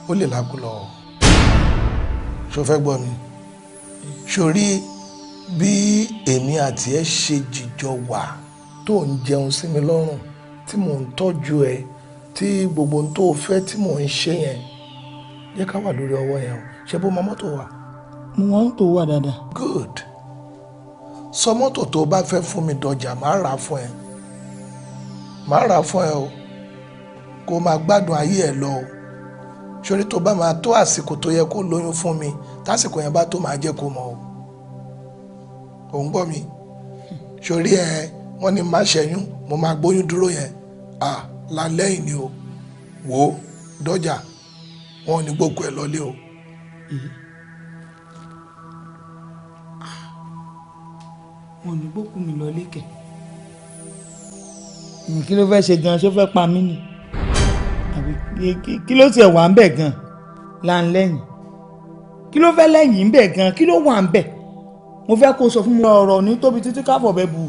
ó lè lákú lọ ṣó fẹ́ gbọ́ mi sórí bí èmi àti ẹ ṣe jìjọ wà tó ń jẹun sí mi lọ́rùn tí mò ń tọ́jú ẹ tí gbogbo ohun tó fẹ́ tí mò ń ṣe yẹn jẹ́ ká wà lórí ọwọ́ yẹn o ṣe bó mọ mọ́tò wà. mo wọ́n tó wà dáadáa. Good. Sọ mọ́tò tó bá fẹ́ fún mi Dọ̀jà máa rà fún ẹ máa rà fún ẹ o kó máa gbádùn ayé ẹ lọ o sórí tó bá máa tó àsìkò tó yẹ kó lóyún fún mi tásìkò yẹn bá tó máa jẹ́ kó mọ̀ o ò ń gbọ́ mi sórí ẹ wọ́n ní má ṣẹ́yún mo máa gbóyún dúró yẹn lálẹ́ yìí ni o wò ó Dọ̀jà wọn ò ní gbókù ẹ lọlé o. wọn ò ní gbókù mi lọlé kẹ kí ló fẹ́ ṣe gan ṣó fẹ́ pa mí ni àbí kí ló tiẹ̀ wà ń bẹ̀ gan là ń lẹ́yìn kí ló fẹ́ lẹ́yìn ń bẹ̀ gan kí ló wà ń bẹ̀ mo fẹ́ kó sọ fún mi ọ̀rọ̀ ní tóbi títí káfọ̀ bẹ́ẹ̀ bù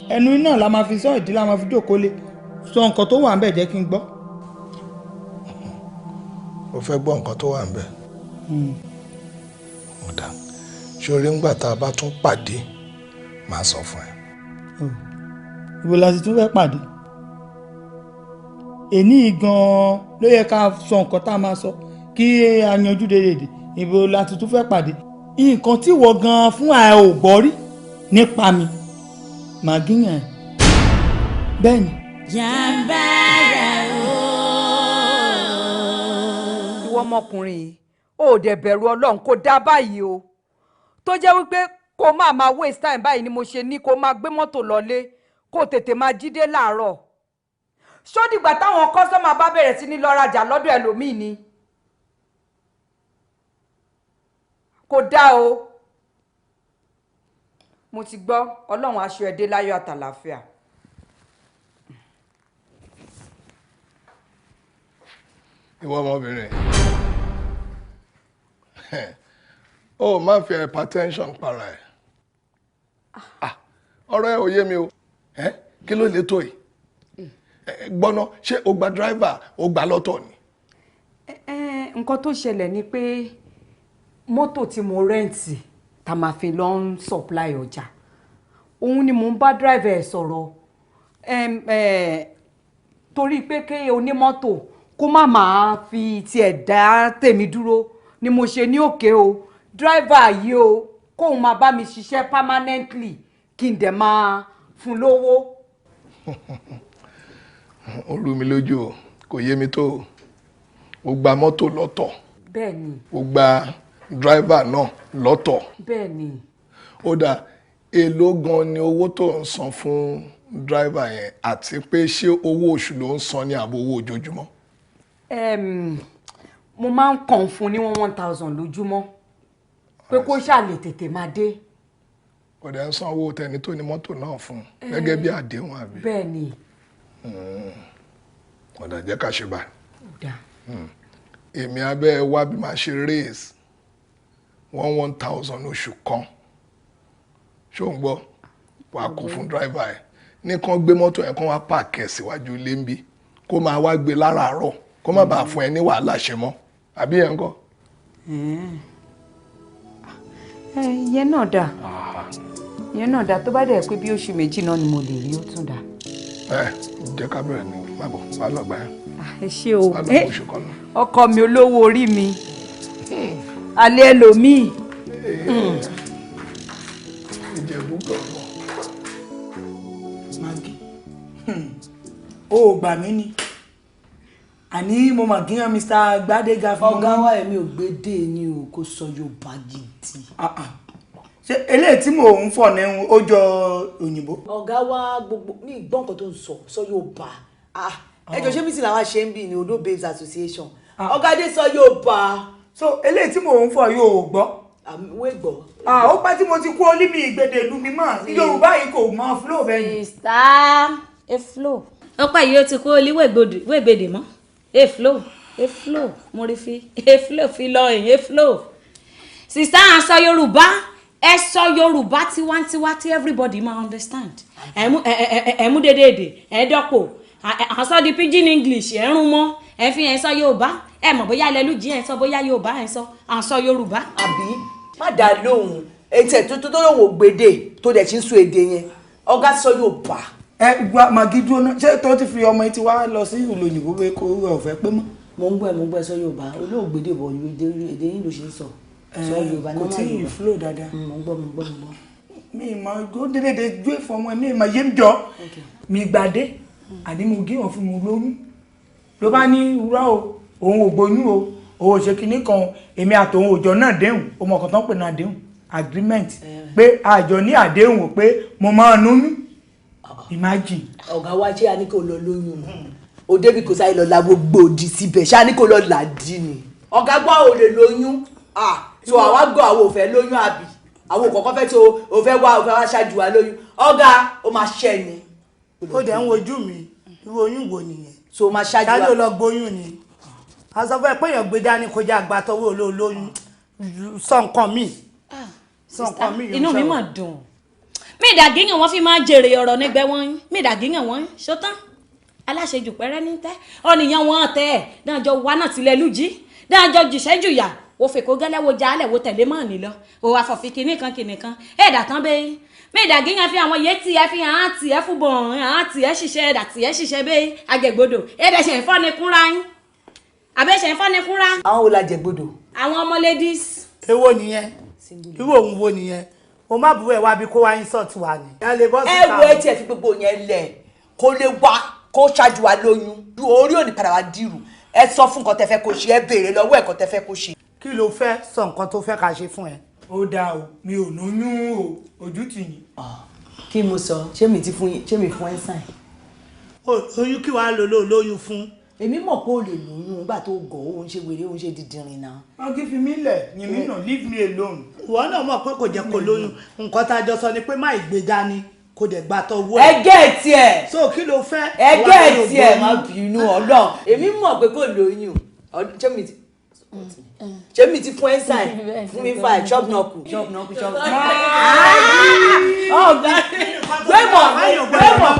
ẹnu iná la máa fi sọ ìdí la máa fi jókòó lé sọ nǹkan tó wà ń bẹ̀ jẹ́ kí n gbọ́. o fẹ́ gbọ́ nǹkan tó wà ń bẹ̀. ọ̀dà ṣorí ńgbà tá a bá tún pàdé màá sọ fún ẹ. ibo la sì tún fẹ́ pàdé èní gan-an ló yẹ ká sọ nǹkan tá a máa sọ kí a yanjú déédéé ibo la sì tún fẹ́ pàdé nǹkan tí wọ́n gan-an fún ẹ ò gbọ́ rí nípa mi màá gíyàn ẹ bẹ́ẹ̀ ni. Jàǹbára o. ìwọ ọmọkùnrin yìí ó dẹ̀ bẹ̀rù Ọlọ́run kó dá báyìí o tó jẹ́ wípé kó máa waste time báyìí ni mo ṣe ní kó máa gbé mọ́tò lọlé kó tètè máa jí dé láàárọ̀ ṣódìgbà táwọn kọ́sọ́mà bá bẹ̀rẹ̀ sí ní lọ rajà lọ́dọ̀ ẹlòmíì ni kò dá o mo ti gbọ́ Ọlọ́run aṣọ ẹ̀dẹ́ láyọ̀ àtàlàáfíà. ìwọ ọmọbìnrin ó má fi hypertension para ẹ ọ̀rọ̀ ẹ ò yé mi o kí ló lè tó yìí gbọ́ná ṣé o gba driver o gba lọ́tọ̀ ni. nǹkan tó ṣẹlẹ̀ ni pé mọ́tò tí mo rẹ́ǹtì tá máa fi lọ ń supply ọjà òun ni mò ń bá driver ẹ̀ sọ̀rọ̀ torí pé kí onímọ́tò kó má máa fi tiẹ̀ dá tèmi dúró ni mo ṣe ní òkè o driver yìí o kóun máa bá mi ṣiṣẹ́ permanently kí n dẹ̀ máa fún lówó. ó rú mi lójú o kò yé mi tó o gba mọ́tò lọ́tọ̀ bẹ́ẹ̀ ni o gba driver náà lọ́tọ̀ bẹ́ẹ̀ ni. ó dà èló gan ni owó tó ń san fún driver yẹn àti pé ṣé owó oṣù ló ń san ní àbò owó ojoojúmọ́. mo máa ń kàn fún ní 1,000 lójúmọ́ pé kó ṣàlè tètè máa dé. ó dẹ̀ ń san owó tẹni tó ní mọ́tò náà fún gẹ́gẹ́ bí àdéhùn àbí. bẹ́ẹ̀ ni. ọ̀dà jẹ́ ká ṣe báyìí. èmi abẹ́ wá bí máa ṣe raise 1,000 oṣù kan ṣó ń gbọ́ wàá kó fún driver ẹ̀ ní kán gbé mọ́tò yẹn kán wá pààkì ẹ̀ síwájú ilé ń bí kó máa wá gbé láràárọ̀ kó má bàa fún ẹ ní wàhálà ṣe mọ́ àbí ẹ̀ ń kọ́. ìyẹn náà dà ìyẹn náà dà tó bá dẹ̀ pé bí oṣù méjì náà ni mo lè rí ó tún dà. jẹ́ ká bẹ̀rẹ̀ ní bàbá wàá lọ gbà ẹ́. ẹ ṣé o wàá lọ bó oṣù kan lọ. ọkọ mi olówó orí mi alẹ́ ẹlòmíì. ìjẹ̀bú gbọ̀ngàn. Maggie ó gbà mí ni àní mo mà gíyan Mr. Gbádégà fún ọ̀gá wa ẹ̀mí ò gbé dé ni o kò sọ Yorùbá gidi. ṣé eléyìí tí mò ń fọ̀ ní ó jọ òyìnbó. ọ̀gá wa gbogbo ní ìgbọ́n nǹkan tó ń sọ Yorùbá ẹjọ́ ṣé mítì làwọn ṣe ń bì ní Odo Babes Association ọ̀gá dé sọ Yorùbá. so eléyìí tí mò ń fọ̀ yóò gbọ́. wé gbọ́. ó pẹ́ tí mo ti kú olíbi ìgbèdè ìlú mi mọ́ Yorùbá yìí kò mọ flow bẹ́yìn. Sista eflo ọ̀pá yìí ó ti kú olíwègbèdè mọ́ eflo mo rí fi eflo fi lọ èyí eflo. Sista à ń sọ Yorùbá ẹ sọ Yorùbá tiwantiwa tí everybody ma understand ẹ mú dédé èdè ẹ dọ́pọ̀ à ń sọ di pidgin English ẹ rún mọ́ ẹ fi ẹ sọ Yorùbá ẹ mọ̀ bóyá lẹ́lújì ẹ sọ bóyá Yorùbá ẹ sọ à ń sọ Yorùbá. àbí má dá lóhùn etí ẹ̀ tó lóhùn ògbédè tó dẹ̀ ti ń sọ èdè yẹn ọ̀gá sọ Yorùbá. gba Maggie dúró náà ṣé tó ti fi ọmọ etí wá lọ sí ìlú òyìnbó pé kó rẹ ọ̀fẹ́ pé mọ́. mo ń gbọ́ ẹ sọ Yorùbá olóògbédè bọ̀ èdè yín ló ṣe ń sọ Yorùbá kò tí ì flow dáadáa. mo ń gbọ́. mi ma go dédé gbé fún ọmọ mi ma yé mi jọ mi gbàdé àní mo gé wọn fún mi lóyún ló bá ní wúrà o òun ò gbóyún o òun ò ṣe kinní kan èmi àtòun òjò náà déhùn ọmọ kan tó ń pè ní àdéhùn agreement pé àjọ ní àdéhùn o pé mo máa lóyún imagine. ọ̀gá wa ṣé a ní kó lọ lóyún o débi kò sáyé lọ la gbogbo òdì síbẹ̀ ṣé a ní kó lọ làdí ni ọ̀gá gbọ́ ò lè lóyún so àwa gbọ́ àwọn ò fẹ́ lóyún àbí àwọn òkọ̀ọ̀kan fẹ́ tó o fẹ́ wá ṣáájú wa lóyún ọ̀gá ó máa ṣẹ́ ni. ó dẹ̀ ń wojú mi irú oyún wo nìyẹn. so máa ṣáájú wa ṣáájú lọ gbóyún ni àsọfún ẹ pé èèyàn gbé dání kọjá àgbà tọwọ́ olóyún sọ nǹkan mi. Inú mi mà dùn mídàgíyàn wọn fi máa jèrè ọ̀rọ̀ nígbẹ́ wọn mídàgíyàn wọn ṣótán aláṣejù pẹ́rẹ́ ní tẹ́ ọ̀nìyàn wọn tẹ́ ẹ̀ dájọ́ wa náà tilẹ̀ lùjí dájọ́ jùṣẹ́ jùyà wo fèkó gẹ́lẹ́ wo jálẹ̀ wo tẹ̀lé mọ́ ní lọ o àfọ̀fi kìnnìkan ẹ̀dà tán bẹ́ẹ̀ mídàgíyàn fi àwọn yéé tiẹ̀ fi hàn án tiẹ̀ fúnbọ̀n hàn án tiẹ̀ ṣiṣẹ́ ẹ̀dà tiẹ̀ ṣiṣẹ́ bẹ́ẹ̀ àjẹgbodò ẹ̀dẹ̀ṣẹ̀ ìfọ́nikúnra yín àbẹ́ṣẹ̀ ìfọ́nikúnra. àwọn wo la jẹgbodò. àwọn ọmọ ladies. èwo nìyẹn irú òun wo nìyẹn o má bu ẹ wá bí kó wá insult wa ni. ẹ wo etí ẹ fi gbogbo yẹn lẹ kó lè wá kó ṣáájú wa lóyún ju orí òní padà wá dìrù ẹ sọ fún nǹkan tẹ́ fẹ́ kó ṣe ẹ béèrè lọ́wọ́ ẹ̀kọ́ tẹ́ fẹ́ kó ṣe. kí ló fẹ́ sọ nǹkan tó fẹ́ ká ṣe fún ẹ. ó dáa o mi ò lóyún o ojú tì yín. kí mo sọ ṣé mi fún ẹ sàn. oyún kí wàá lò lóyún fún. èmi mọ̀ pé o lè lóyún nígbà tó gọ̀ ó ń ṣe wèrè ó ń ṣe dídìrín náà. wọ́n kì í fi mí lẹ̀ yín mi náà leave me alone. ìwọ náà mọ̀ pé kò jẹ́ kó lóyún nǹkan tá a jọ sọ ni pé má ìgbé dání kò dẹ̀ gbà tọ́ wọ́ ẹ̀. ẹgẹ́ ẹ̀ tiẹ̀. so kí ló fẹ́. ẹgẹ́ ẹ̀ tiẹ̀ má bínú Ọlọ́run èmi mọ̀ pé kò lóyún ṣé mi ti fún ẹ sàn fún mi fa chop nọkù. gbẹ́mọ̀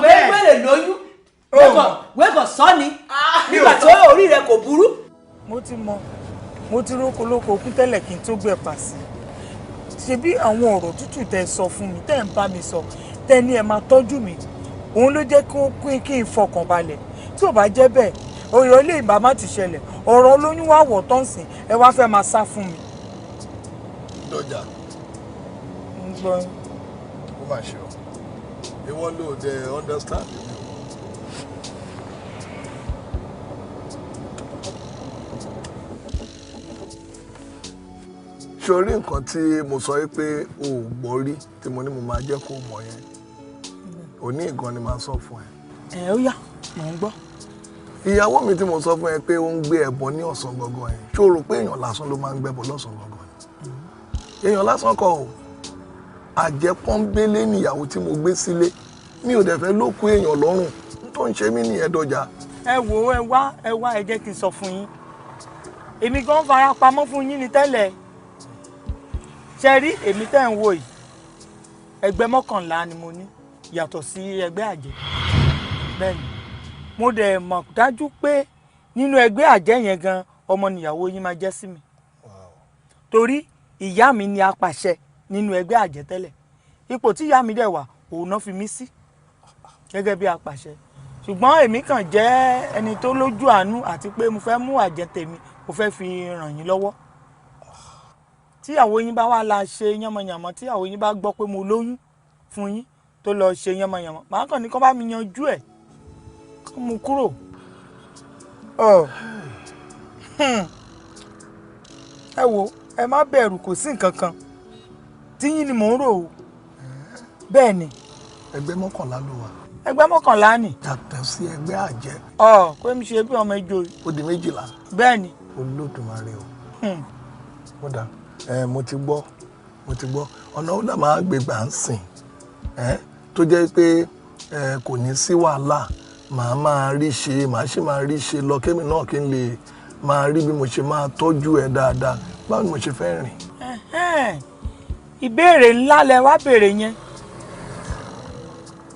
pé lè lóyún wẹ́gọ̀ sọ́ni nígbà tó orí rẹ kò burú. mo ti róko lóko okú tẹ́lẹ̀ kí n tó gbẹ̀ pa sí i ṣebí àwọn ọ̀rọ̀ tútù tẹ́ sọ fún mi tẹ́ ń bá mi sọ tẹ́ ní ẹ máa tọ́jú mi òun ló jẹ́ kí n fọkàn balẹ̀ tí ò bá jẹ́ bẹ́ẹ̀ ọ̀rọ̀ ilé ìbá má ti ṣẹlẹ̀ ọ̀rọ̀ olóyún wà wọ̀ tán sìn ẹ wá fẹ́ máa sá fún mi. dọjà ń gbọ́ yín. ó mà ṣe ọ ìwọ ló dé understand mi. sórí nǹkan tí mo sọ pé o ò gbọ́ rí tí mo ní mo máa jẹ́ kó mọ̀ yẹn òní ìgan ni màá sọ fún ẹ. ó yá mò ń gbọ́. ìyàwó mi tí mo sọ fún ẹ pé ó ń gbé ẹbọ ní ọ̀sán gangan yẹn ṣó rò pé èèyàn lásán ló máa ń gbẹ́bọ lọ́sàn gangan ni èèyàn lásán kọ́ o àjẹpọ́nbélé níyàwó tí mo gbé sílé mi ò dẹ̀ fẹ́ ló kú èèyàn lọ́rùn tó ń ṣe mí nìyẹn dọjà. ẹ wò ẹ wá ẹ jẹ́ kí n sọ fún yín èmi gan fara pamọ́ fún yín ní tẹ́lẹ̀ ṣe rí èmi tẹ́ ń wò yìí ẹgbẹ́ 11 ni mo ní yàtọ̀ sí ẹgbẹ́ àjẹ́ bẹ́ẹ̀ ni mo dẹ̀ mọ̀ dájú pé nínú ẹgbẹ́ àjẹ́ yẹn gan ọmọ nìyàwó yín máa jẹ́ sí mi torí ìyá mi ni apàṣẹ nínú ẹgbẹ́ àjẹ́ tẹ́lẹ̀ ipò tí ìyá mi dẹ̀ wà òun náà fi mí sí gẹ́gẹ́ bí apàṣẹ ṣùgbọ́n èmi kàn jẹ́ ẹni tó lójú àánú àti pé mo fẹ́ mú àjẹ́ tèmi mo fẹ́ fi ràn yín lọ́wọ́ tíyàwó yín bá wà la ṣe yánmọ̀yánmọ̀ tíyàwó yín bá gbọ́ pé mo lóyún fún yín tó lọ ṣe yánmọ̀yánmọ̀ màá kàn ní kó bá mi yanjú ẹ̀ kó mu kúrò. ẹ wo ẹ má bẹ̀rù kò sí nǹkan kan tíyín ni mò ń rò ó bẹ́ẹ̀ ni. ẹgbẹ́ 11 ló wà. ẹgbẹ́ 11 ni. yàtọ̀ sí ẹgbẹ́ àjẹ́. pé mi ṣe bí ọmọ ẹjọ́ yìí. ó di 12. bẹ́ẹ̀ ni. Olódùmarè o. mo dà mo ti gbọ́ ọ̀nà ó dà máa gbégbá ń sìn tó jẹ́ pé kò ní sí wàhálà màá máa rí ṣe màá sì máa rí ṣe lọ kémi náà kí n lè máa rí bí mo ṣe máa tọ́jú ẹ dáadáa báwo ni mo ṣe fẹ́ rìn. ìbéèrè ńlá lẹ wá béèrè yẹn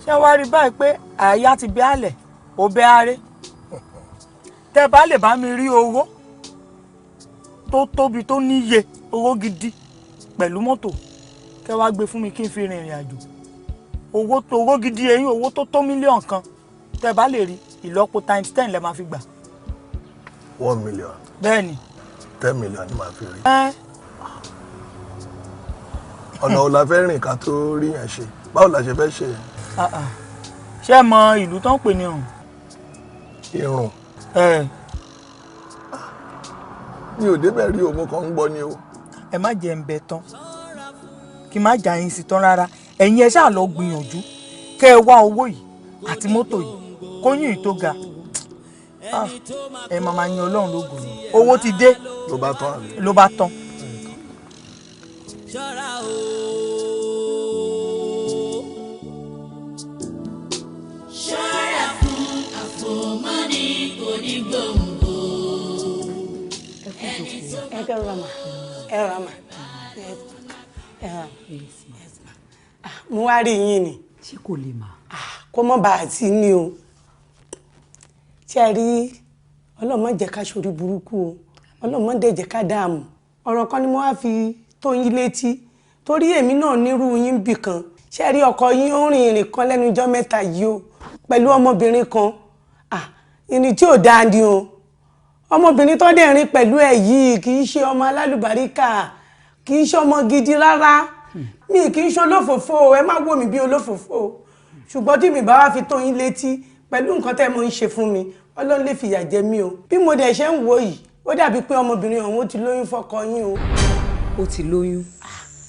ṣé wàá rí báyìí pé àyà ti bẹ́ àlẹ̀ ó bẹ́ àárẹ̀ tẹ́ bá lè bá mi rí owó tó tóbi tó níye owó gidi pẹ̀lú mọ́tò kẹ́ wá gbé fún mi kí n fi rìnrìn àjò owó gidi ẹ̀yìn owó tó tó mílíọ̀nù kan tẹ́ bá lè rí ìlọ́po times 10 lẹ máa fi gbà. 1 million. bẹ́ẹ̀ni. 10 million ni màá fi rí. ọ̀nà ò la fẹ́ rìn ká tó rí yẹn ṣe báwo la ṣe fẹ́ ṣe yẹn. ṣé ẹ mọ ìlú tó ń pè ní ọ̀hún. irun. mi ò débẹ̀ rí òun kan ń gbọ́ ni o. ẹ má jẹ́ ń bẹ tán kí n má jà yín sí tán rárá ẹ̀yin ẹ ṣáà lọ gbìyànjú kẹ́ ẹ wá owó yìí àti mọ́tò yìí kóyún yìí tó ga ẹ máa yan Ọlọ́run lógo ni owó ti dé ló bá tán. ṣọ́ra o ṣọ́ra fún àfòmọ́ni kò ní gbòǹgbò. mo wá rí yín ni. ṣé kò lè mà. kó mọ́ bá a sí ni o ṣe rí ọlọ́mọ jẹ́ ká ṣorí burúkú o ọlọ́mọ dẹ̀ jẹ́ ká dààmú ọ̀rọ̀ kan ni mo wá fi tó yín létí torí èmi náà nírú yín bì kan ṣe rí ọkọ yín ó rìn ìrìn kan lẹ́nu ijọ́ mẹ́ta yìí o pẹ̀lú ọmọbìnrin kan ìrìn tí ò dáa ni o ọmọbìnrin tó dẹ̀ rìn pẹ̀lú ẹ̀ yìí kì í ṣe ọmọ alálùbáríkà kì í ṣe ọmọ gidi rárá mi kì í ṣe olófòfò ẹ má wò mí bí olófòfò ṣùgbọ́n tí mi bá wá fi tó yín létí pẹ̀lú nǹkan tẹ́ mo ń ṣe fún mi Ọlọ́run lè fìyà jẹ mí o bí mo dẹ̀ ṣe ń wò yìí ó dàbí pé ọmọbìnrin ọ̀hún ó ti lóyún fọ́kọ yín o. ó ti lóyún.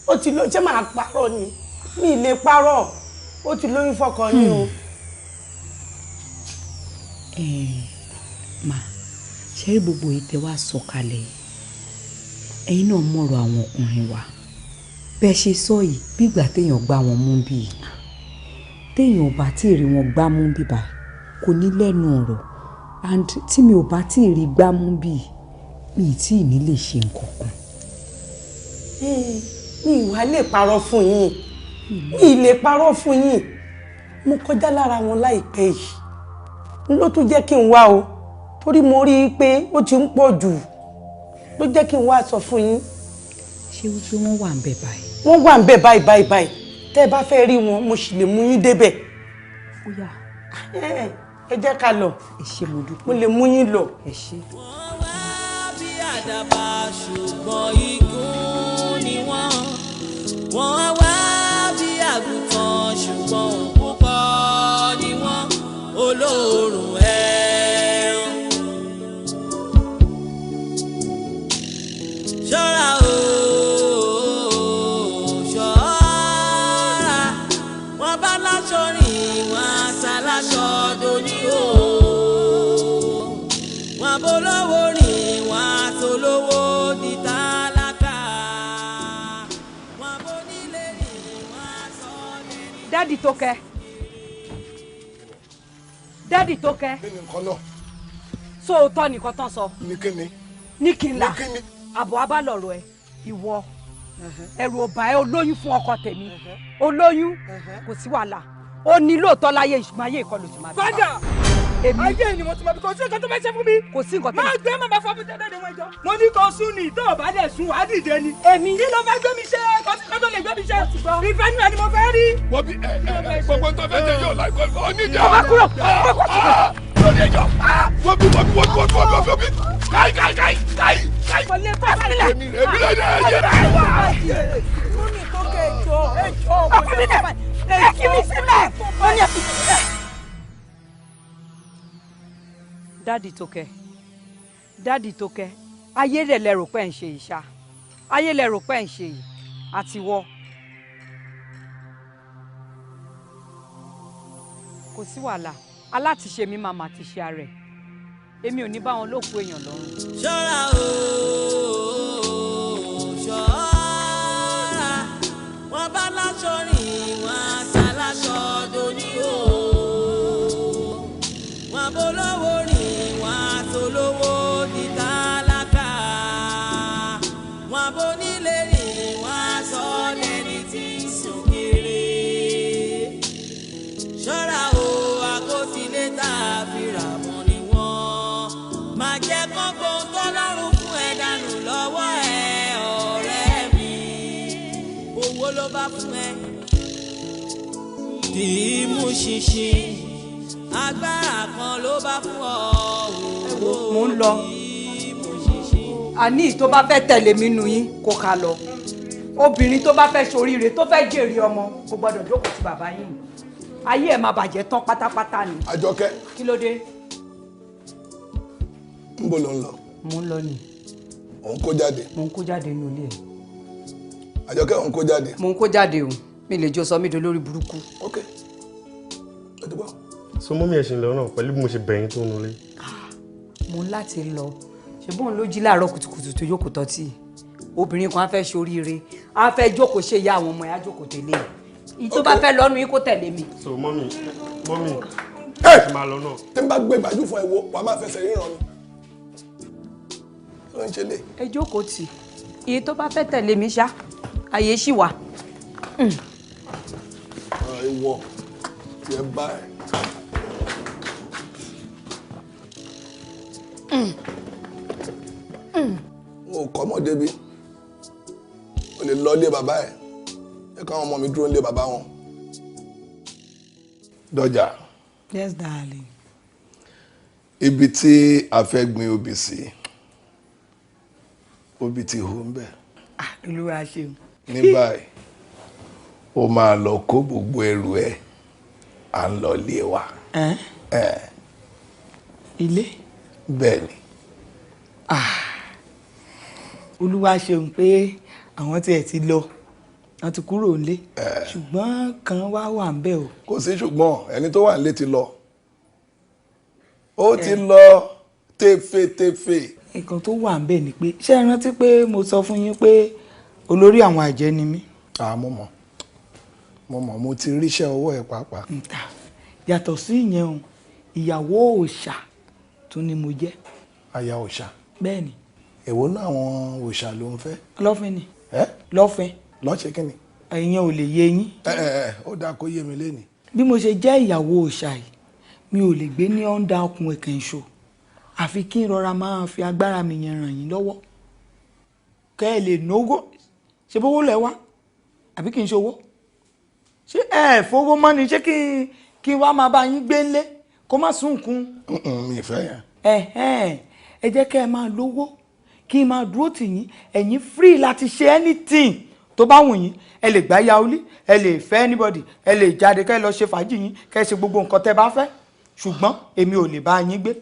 ó ti lóyún ṣé màá parọ́ ni mi lè parọ́ ó ti lóyún fọ́kọ yín o. mà ṣe rí gbogbo ìtẹ́ wa sọ kalẹ̀ ẹ̀yin náà mọ̀rọ̀ àwọn ọkùnrin wa bẹ́ẹ̀ ṣe sọ yìí bí ìgbà téèyàn gbá wọn mú bí yìí téèyàn ò bá tí ì rí wọn gbá mú bí báyìí kò ní lẹ́nu ọ̀rọ̀ and tí mi ò bá tí ì rí gbá mú bí mi ì tí ì ní lè ṣe nǹkan kan. mi ìwà lè parọ́ fún yín mi lè parọ́ fún yín mo kọjá lára wọn láìpẹ́ yìí ló tún jẹ́ kí n wá o torí mo rí i pé ó ti ń pọ̀ jù ló jẹ́ kí n wá sọ fún yín. ṣé wípé wọ́n wà ń bẹ̀ báyìí. wọ́n wà ń bẹ̀ báyìí tẹ́ ẹ bá fẹ́ rí wọn mo sì lè mú yín débẹ̀. ó yá. ẹ jẹ́ ká lọ. ẹ ṣé mo dúpẹ́. mo lè mú yín lọ. ẹ ṣé. wọ́n wá bí àdàbà ṣùgbọ́n igun ni wọ́n wá bí àgùntàn ṣùgbọ́n òkúkọ ni wọ́n olóòórùn ẹran. ṣọ́ra o ṣọ́ra wọ́n bá láṣọ rìn wọ́n aṣáláṣọ dòní o wọ́n bolówó rìn wọ́n atolówó di tálákà wọ́n bonílé rìn wọ́n aṣọ lẹ́ni. dádì Tókẹ́ dádì Tókẹ́. kí ni nǹkan náà. sóòótọ́ nìkan tán sọ. ní kíni. ní kí n là ní kíni. àbọ̀ abálọ̀rọ̀ ẹ ìwọ ẹ̀rù ọba ẹ olóyún fún ọkọ tèmi olóyún kò sí wàhálà ó ní lóòótọ́ láyé ìṣúná ayé ìkọlù tí máa bí. padà ayé ni mo ti mọ bí kò sí nǹkan tó fẹ́ ṣe fún mi. kò sí nǹkan tó máa gbé màmá fọ́ mi tẹ́lẹ̀ ní wọn jọ. mo ní kó sún ni tó o bá dẹ̀ sún wàá dìde ni. èmi kí ló fẹ́ gbé mi ṣe kò sí nǹkan tó lè gbé mi ṣe. ìfẹ́ nínú ẹni mo fẹ́ rí. wọ́n bí gbogbo tó fẹ́ ṣe yóò láì kọ́ oníjà. ọba kúrò lórí ẹjọ́ wọ́n bí káì. kò lè fà sílẹ̀. èmi lè dẹ́ ẹ̀yẹ. mọ́mí Tókẹ́ ẹjọ́ kò lè fà ẹ kí mi sílẹ̀. dádì Tókẹ́ ayé rẹ̀ lẹ́rù pẹ́ ń ṣe ìṣá ayé lẹ́rù pẹ́ ń ṣe yìí àti wọ́ kò sí wàhálà alátiṣe mi máa máa ti ṣe ara ẹ̀ èmi ò ní bá wọn lókun èèyàn lọ́rùn. ṣọ́ra o ṣọ́ra wọ́n bá láṣọ rìn wọ́n aṣáláṣọ dòní o wọ́n bolówó rìn wọ́n atolówó di tálákà wọ́n bonílé rìn wọ́n aṣọ lẹ́ni tí ń sùn kiri ṣọ́ra o àkótílé tá a fi rà mọ́ ni wọ́n máa jẹ́ kọ́gbọ́n tọ́lọ́run fún ẹ dànù lọ́wọ́ ẹ ọ̀rẹ́ mi owó ló bá fún ẹ dì í mú ṣinṣin agbára kan ló bá fún ọ owó mò ń lọ àní tó bá fẹ́ tẹ̀lé mi nù yín kó ká lọ obìnrin tó bá fẹ́ ṣoríire tó fẹ́ jèrè ọmọ kò gbọ́dọ̀ jókòó ti bàbá yín ayé ẹ̀ máa bàjẹ́ tán pátápátá ni. Àjọkẹ́. kí ló dé. ń bọ̀ ló ń lọ. mo ń lọ ni. ò ń kó jáde. mo ń kó jáde nínú ilé ẹ̀. Àjọkẹ́ ò ń kó jáde. mo ń kó jáde o mi lè jọ sọ mí do lórí burúkú. ok ẹ ti gbọ́. so mọ́mí ẹ̀ ṣe ń lọ náà pẹ̀lú bí mo ṣe bẹ̀yìn tó ń nulẹ̀. mo ń láti lọ ṣùgbọ́n ló jí láàárọ̀ kùtùkùtù tó jókòó tọ́tì obìnrin kan á fẹ́ ṣoríire á fẹ́ jókòó ṣe ìyá àwọn ọmọ ẹ̀ á jókòó tẹ̀lé ìyí tó bá fẹ́ lọ́nu yín kó tẹ̀lé mi. so mọ́mí ẹ máa lọ náà. tí n bá gbé ìbàjú fún ẹ wo wàá máa fẹsẹ̀ ríran ni. ló ń ṣe lé. ẹ jókòó tì ìyí tó bá fẹ́ tẹ̀lé mi ṣá àyè ṣì wà. ìwọ tí ẹ bá ẹ. o kọ́ mọ́ débi o lè lọ ilé bàbá ẹ ẹ káwọn ọmọ mi dúró nílé bàbá wọn. dọjà. Yes, darling. ibi tí a fẹ́ gbin obì sí obì ti hù ń bẹ̀. Olúwa ṣeun. ní báyìí ó máa lọ kó gbogbo ẹrù ẹ à ń lọ ilé wa. ilé. bẹ́ẹ̀ ni. Olúwa ṣeun pé àwọn tiẹ̀ ti lọ wọ́n ti kúrò nílé ṣùgbọ́n kan wá wà ń bẹ̀ o. kò sí ṣùgbọ́n ẹni tó wà nílé ti lọ ó ti lọ tẹfẹtẹfẹ. nǹkan tó wà ń bẹ̀ ni pé ṣé ẹ rántí pé mo sọ fún yín pé olórí àwọn àjẹ́ ni mí. mo mọ̀ mo ti ríṣẹ́ ọwọ́ ẹ̀ pàápàá. yàtọ̀ sí ìyẹn o ìyàwó òòṣà tún ni mo jẹ́. aya òòṣà. bẹ́ẹ̀ ni. èwo náà àwọn òòṣà ló ń fẹ́. lọ́fẹ́ ni. lọ́fẹ́. lọ́ṣẹ́ kí ni. ẹ̀yin ò lè yé yín. ó dáa kó yé mi lénìí. bí mo ṣe jẹ́ ìyàwó òòṣà yìí mi ò lè gbé ní ọ̀ndà ọkùn ẹ̀kẹ́ ìṣó àfi kí n rọra máa fi agbára mi yẹn ràn yín lọ́wọ́ kẹ́ ẹ lè nógó ṣe bówó lẹ wá àbí kí n ṣòwò ṣé ẹ fowó mọ́ ni ṣé kí n wá máa bá yín gbé ńlé kó má sunkún. mi fẹ́ yẹn. ẹ jẹ́ kẹ́ ẹ máa lówó kí n máa dúró tì yín ẹ̀yin free láti ṣe anything tó bá wù yín ẹ lè gbá yaolí ẹ lè fẹ́ anybody ẹ lè jáde kẹ́ ẹ lọ ṣe fàájì yín kẹ́ ẹ ṣe gbogbo nǹkan tẹ́ bá fẹ́ ṣùgbọ́n èmi ò lè bá yín gbé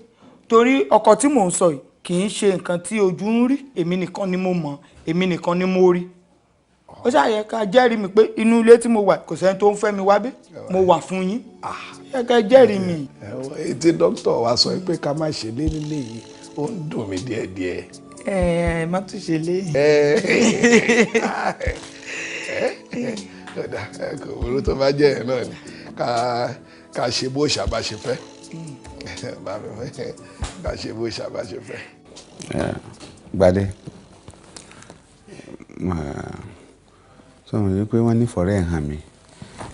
torí ọkọ tí mò ń sọ yìí kì í ṣe nǹkan tí ojú ń rí èmi nìkan ni mo mọ̀ èmi nìkan ni mo rí ó ṣàyẹ ká jẹ́rìí mi pé inú ilé tí mo wà kò sẹ́ni tó ń fẹ́ mi wá bí mo wà fún yín yẹ ká jẹ́rìí mi. ètè dókítà wa sọ pé ká má ṣe lé nílé yìí ó ń dùn mí díẹ̀díẹ̀. má tún ṣe lé. kò burú tó bá jẹ́ ẹ̀ náà ni ká ṣe bó ṣàbá ṣe fẹ́ ká ṣe bó ṣàbá ṣe fẹ́. Gbadé sọ̀rọ̀ yìí pé wọ́n ní fọ̀rẹ́ ẹ̀ hàn mí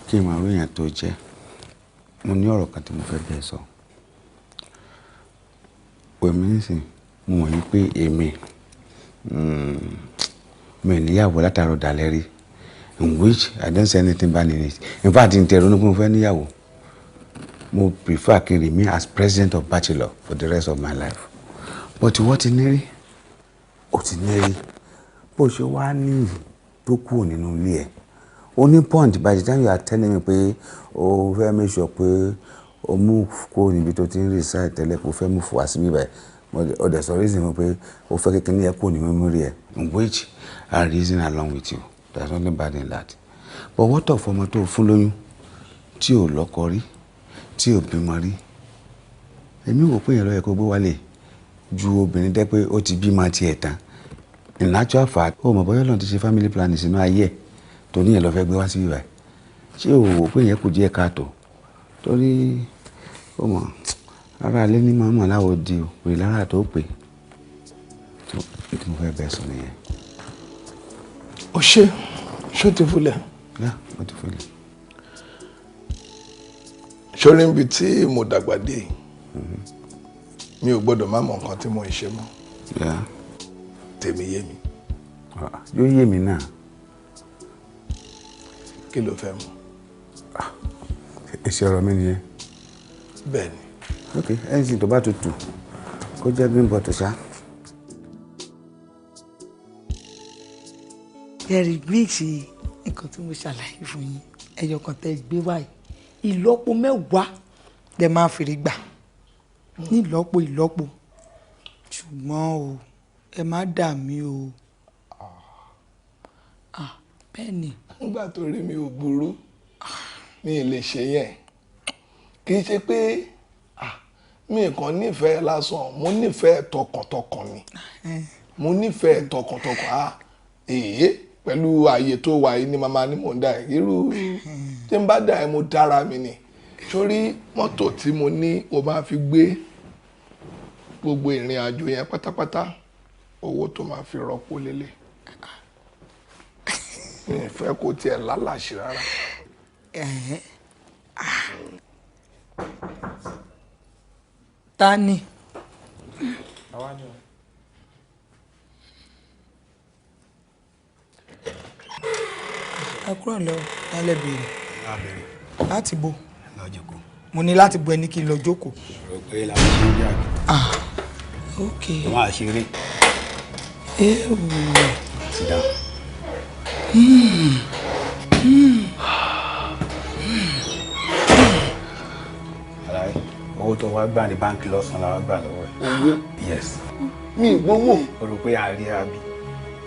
kí n máa rí èèyàn tó jẹ́ mo ní ọ̀rọ̀ kan tí mo fẹ́ bẹ́ẹ̀ sọ pèmí nísìn mo mọ̀ yìí pé èmi mi ò níyàwó látàrọ̀ dalẹ́ rí in which I don't say anything bad in it in fact n tẹ̀rọ ní pé mo fẹ́ níyàwó mo prefer kí n remain as president of bachelor for the rest of my life but wọ́n ti ní rí ó ti ní rí bó ṣe wá ní tó kúrò nínú ilé ẹ̀ ó ní point by the time you are telling me pé o fẹ́ make sure pé o move kúrò níbi tó ti ń reside tẹ́lẹ̀ pé o fẹ́ move wá síbí báyìí o dẹ̀ sọ reason mi pé o fẹ́ kékeré ní ẹ kúrò ní memory ẹ̀ in which I reason along with you there is nothing bad in that but what of ọmọ tó fún lóyún tí ò lọ́kọ rí tí ò bímọ rí èmi wò pé yẹn ló yẹ kó gbé wálé ju obìnrin dẹ́ pé ó ti bímọ tiẹ̀ tán in actual fact ó mọ̀ bóyá lọ́n ti ṣe family planning sínú ayé ẹ̀ tó ní yẹn lọ fẹ́ gbé wá síbí báyìí ṣé o wò pé yẹn kù díẹ̀ káàtó torí ó mọ̀ ara alẹ́ ní màmá láwo di o pè lára tó pè tó tí mo fẹ́ bẹ́ẹ̀ sọ nìyẹn. ó ṣó ti fúlẹ̀. yá ó ti fúlẹ̀. sórí níbi tí mo dàgbà dé mi ò gbọ́dọ̀ má mọ nǹkan tí mo ń ṣe mọ́ tèmi yé mi. yóò yé mi náà. kí ló fẹ́ mu. èsì ọ̀rọ̀ mi nìyẹn. bẹ́ẹ̀ ni. ok ẹ̀sìn tó bá tutù kó jẹ́ green bottle ṣá. ẹ̀rì gbèsè nǹkan tí mo ṣàlàyé fún yín ẹyọ kan tẹ́ gbé wáyé ìlọ́po mẹ́wàá lẹ máa fèrè gbà ní ìlọ́po ṣùgbọ́n o ẹ má dà mí o. bẹ́ẹ̀ ni. nígbà tó rí mi ò burú mi ì lè ṣe yẹn kì í ṣe pé mi kàn nífẹ̀ẹ́ lásán mo nífẹ̀ẹ́ tọkàntọkàn ni mo nífẹ̀ẹ́ tọkàntọkàn èyí pẹ̀lú ààyè tó wà yìí ni màmá ni mò ń dà irú tí n bá dà ẹ́ mo dára mi ni sórí mọ́tò tí mo ní o máa fi gbé gbogbo ìrìn àjò yẹn pátápátá owó tó máa fi rọ́pò lélẹ̀ mi ì fẹ́ kó tiẹ̀ lálàṣì rárá. Ta ni? Ẹ kúrò lọ lálẹ́ béèrè. Láti bo. Mo ní láti bo ẹni kí n lọ jókòó. Rò pé làwọn ṣe ń jáde. Ok. Wọ́n á ṣeré. Ewu. Sit down. Àlàyé, owó tó wá gbà ní báńkì lọ́sàn-án la wá gbà lọ́wọ́ ẹ̀. Owó? Yes. Mi ìgbówó. O rò pé àárí àbí?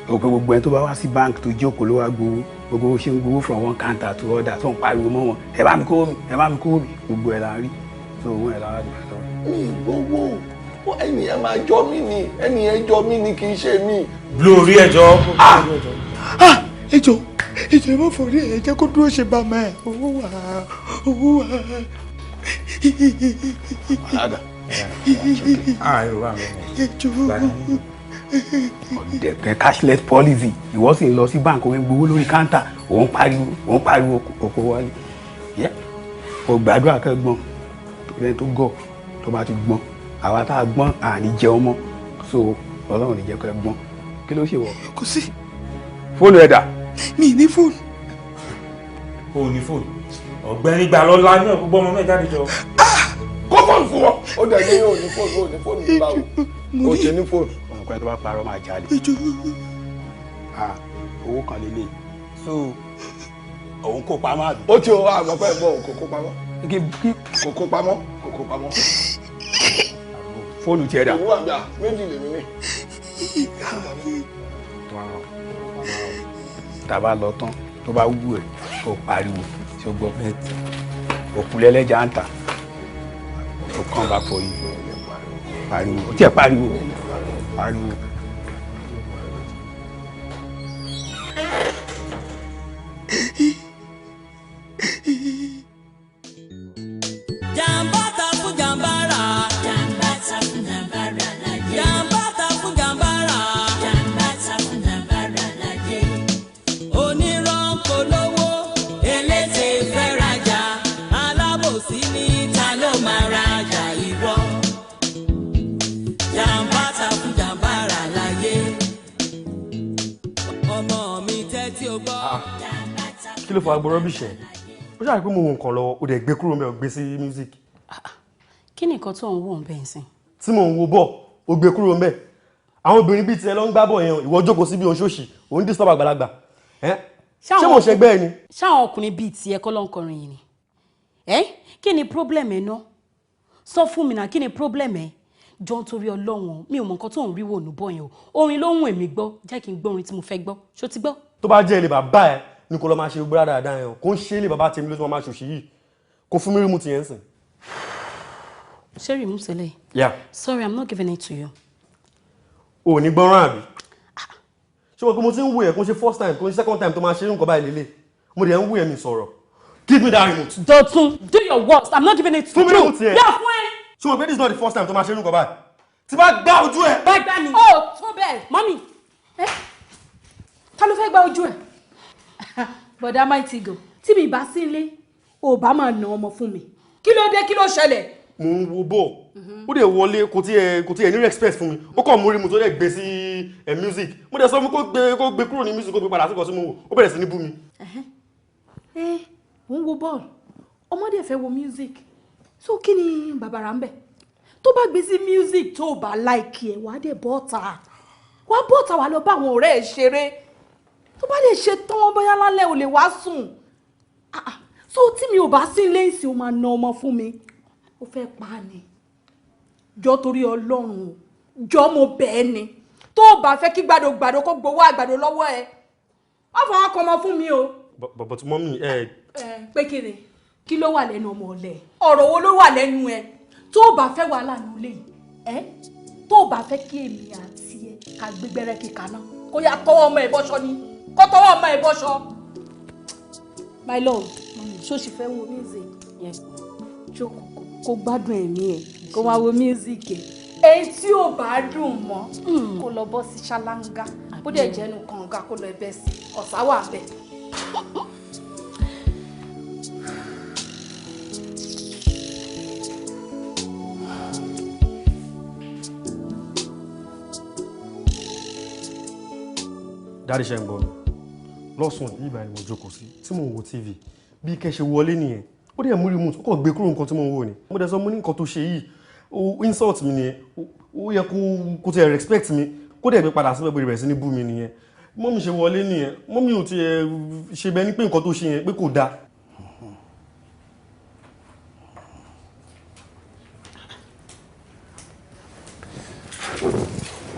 O rò pé gbogbo ẹni tó bá wá sí báńkì tó jókòó ló wá gbowó. Gbogbo ṣe ń gbowó from one counter to other tó ń pariwo mọ́ wọn. Ẹ bá mi kówó mi, ẹ bá mi kówó mi. Gbogbo ẹ̀ la rí. So owó ẹ̀ la wá gbà lọ́wọ́. Mi ìgbówó. Ẹnìyẹn máa jọ mí ni. Ẹnìyẹn jọ mí ni kì í ṣe mí. Lórí ẹjọ́. Ẹjọ́ ẹ má forí ẹ jẹ́ kó dúró ṣe bá mẹ́. Owó wà. Alága. Yorùbá mi. Ọ̀dẹ̀kẹ́ cashless policy ìwọ sì ń lọ sí báńkì òun gbowó lórí káńtà òun pariwo oko wálé. O gbàdúrà kẹ́gbọ́n torí ẹni tó gọ̀ tó bá ti gbọ́n àwa tá a gbọ́n àní jẹ ọmọ so Ọlọ́run ní jẹ́ kó ẹ gbọ́n kí ló ṣe wọ̀. Kò sí. Fóònù ẹ̀dà. Mi ní fóònù. O ní fóònù. Ọ̀gbẹ́ni gbà lọ la ní ọ̀gbọ́n ọmọ mẹ́ta níjọ. Kó fóònù fún wọn. Ó dẹ̀ ní o ní fóònù báwo. O ṣe ní fóònù. Ọ̀nà tó bá parọ́ máa jalè. Owó kan lélẹ̀ so òun kó pamọ́ àbí. Ó ti o àmọ́ pẹ́ bọ́ kò kó pamọ́. Kò kó pamọ́. Fóònù tiẹ̀ dà. Owó àgbà méjì lèmi ní. Tàbá lọ tán tó bá wú ẹ̀ kó pariwo tí ó gbọ́ mẹ́tì òkúlẹ́lẹ́jà ń tà ó kàn bá fọ yìí pariwo ó tiẹ̀ pariwo. Jàmbá ta fún jàmbára. Jàmbá ta fún jàmbára láyé. Jàmbá ta fún jàmbára. Jàmbá ta fún jàmbára láyé. Onírọ́ kò lówó, elétè fẹ́ rajà. Alábòsí ní ta ló máa rajà irọ́. Jàmbá ta fún jàmbára láyé. Ọmọ mi tẹ́tí o gbọ́. Kí ló fa agbo rọ́bìṣẹ́? Ó ṣàrí pé mo wò nǹkan lọ́wọ́, ó dẹ̀ gbé kúrò mẹ́ ò gbé sí music. Kí ni nǹkan tó ń wò ń bẹ́ẹ̀ sìn? Tí mò ń wo bọ̀, ó gbé kúrò mẹ́. Àwọn obìnrin bíi tiẹ̀ ló ń gbá bọ̀ yẹn, ìwọ jókòó sí bí òun ṣòṣì, òun disturb àgbàlagbà. Ṣé mo ṣẹgbẹ́ ẹ ni? Ṣáwọn ọkùnrin bíi tiẹ̀ kọ́ ló ń kọrin yìí ni? Kí ni problem ẹ náà? Sọ fún mi náà kí ni problem ẹ? Jọ nítorí Ọlọ́run mi ò mọ nǹkan tó ń rí wò ní bọ̀ yẹn o. Orin ló ń wù mí gbọ́, jẹ́ kí n gbọ́ orin tí mo fẹ́ gbọ́. Ṣó ti gbọ́? Tó bá jẹ́ ilé bàbá ẹ ní kó lọ máa ṣe gbogbo dáadáa yẹn o, kò ń ṣe ilé bàbá tèmi ló ti máa ṣòṣì yìí. Kò fún mi rí mu ti yẹn sìn. Ṣé rí mú sílẹ̀? Yeah. Sorry, I'm not giving it to you. O ní gbọ́nrán àbí? Ṣé wọ́n pé mo ti ń wù ẹ̀ kó ṣe first time kó ṣe second time tó máa ṣe irú nǹkan báyìí lélẹ̀? Mo dẹ̀ ń wù ẹ̀ mi sọ̀rọ̀. Give me that remote. Dọ̀tun, do your worst. I'm not giving it to you. Fún mi remote yẹn. Yeah, fún ẹ. Ṣé wọ́n pé this is not the first time tó máa ṣe irú nǹkan báyìí? Tí bá gbá ojú ẹ̀. Bá gbá mi. Oh, tó bẹ́ẹ̀. Mọ́mí. Ta ló fẹ́ gbá ojú ẹ̀? Bọ̀dá Mighty Go, tí mi bá sí ilé, ò bá máa nà ọmọ fún mi. Kí ló dé, kí ló ṣẹlẹ̀? Mo ń wo bọ̀. Ó dẹ̀ wọlé kò tí ẹ ní respect fún mi. Ó kàn mú rí mu tó dẹ̀ gbé sí music. Mo dẹ̀ sọ fún kó gbé kúrò ní music kó gbé padà sí kò sí mo wò. Ó bẹ̀rẹ̀ sí ní bú mi. Mo ń wo bọ́ọ̀lù. Ọmọdé fẹ́ wo music. So kí ni bàbàrà ń bẹ̀? Tó bá gbé sí music tó bá like ẹ̀ wá dé bọ́ta. Wá bọ́ta wá lọ bá àwọn ọ̀rẹ́ ẹ̀ ṣeré. Tó bá lè ṣe tán bóyá lálẹ́ ò lè wá sùn. So tí mi ò bá sí ilé ìsìn ó máa na ọmọ fún mi. Ó fẹ́ pa á ni. Jọ torí Ọlọ́run o. Jọ mo bẹ̀ ẹ́ ni. Tó o bá fẹ́ kí gbàdógbàdó kó gbowó àgbàdo lọ́wọ́ ẹ. Wọ́n fọwọ́ kan ọmọ fún mi o. But mọ́mí Pé kí ni? Kí ló wà lẹ́nu ọmọ ọ̀lẹ? Ọ̀rọ̀ wo ló wà lẹ́nu ẹ? Tó o bá fẹ́ wàhálà ní ilé yìí. Tó o bá fẹ́ kí èmi àti ẹ ká gbégbẹ́rẹ́ kíkà náà. Kó yá tọwọ́ ọmọ ẹ̀ bọ́ṣọ ni. Kó tọwọ́ ọmọ ẹ̀ bọ́ṣọ. My love, ṣó ṣì fẹ́ wo music? Jókòó kó gbádùn ẹ̀mí ẹ̀ kó máa wo music ẹ̀. Èyí tí ò bá dùn mọ́ kó lọ bọ́ sí ṣáláńgá. Bó dẹ̀ jẹ́nu kànga kó lọ ẹbẹ̀ sí ọ̀sá wà bẹ̀. dáàdì ṣe ń gbọ́ mi lọ́sùn yìí báyìí mo jókòó sí tí mò ń wo tv bí kẹ́ ṣe wọlé nìyẹn ó dẹ̀ mú remote ó kàn gbé kúrò nǹkan tí mò ń wò ni mo dẹ̀ sọ mo ní nǹkan tó ṣe yìí ó insult mi nìyẹn ó yẹ kó tiẹ̀ respect mi kó dẹ̀ gbé padà síbẹ̀ bó rẹ̀ sí ní bú mi nìyẹn mọ́mí ṣe wọlé nìyẹn mọ́mí ò tiẹ̀ ṣe bẹ́ẹ̀ ni pé nǹkan tó ṣe yẹn pé kò dáa.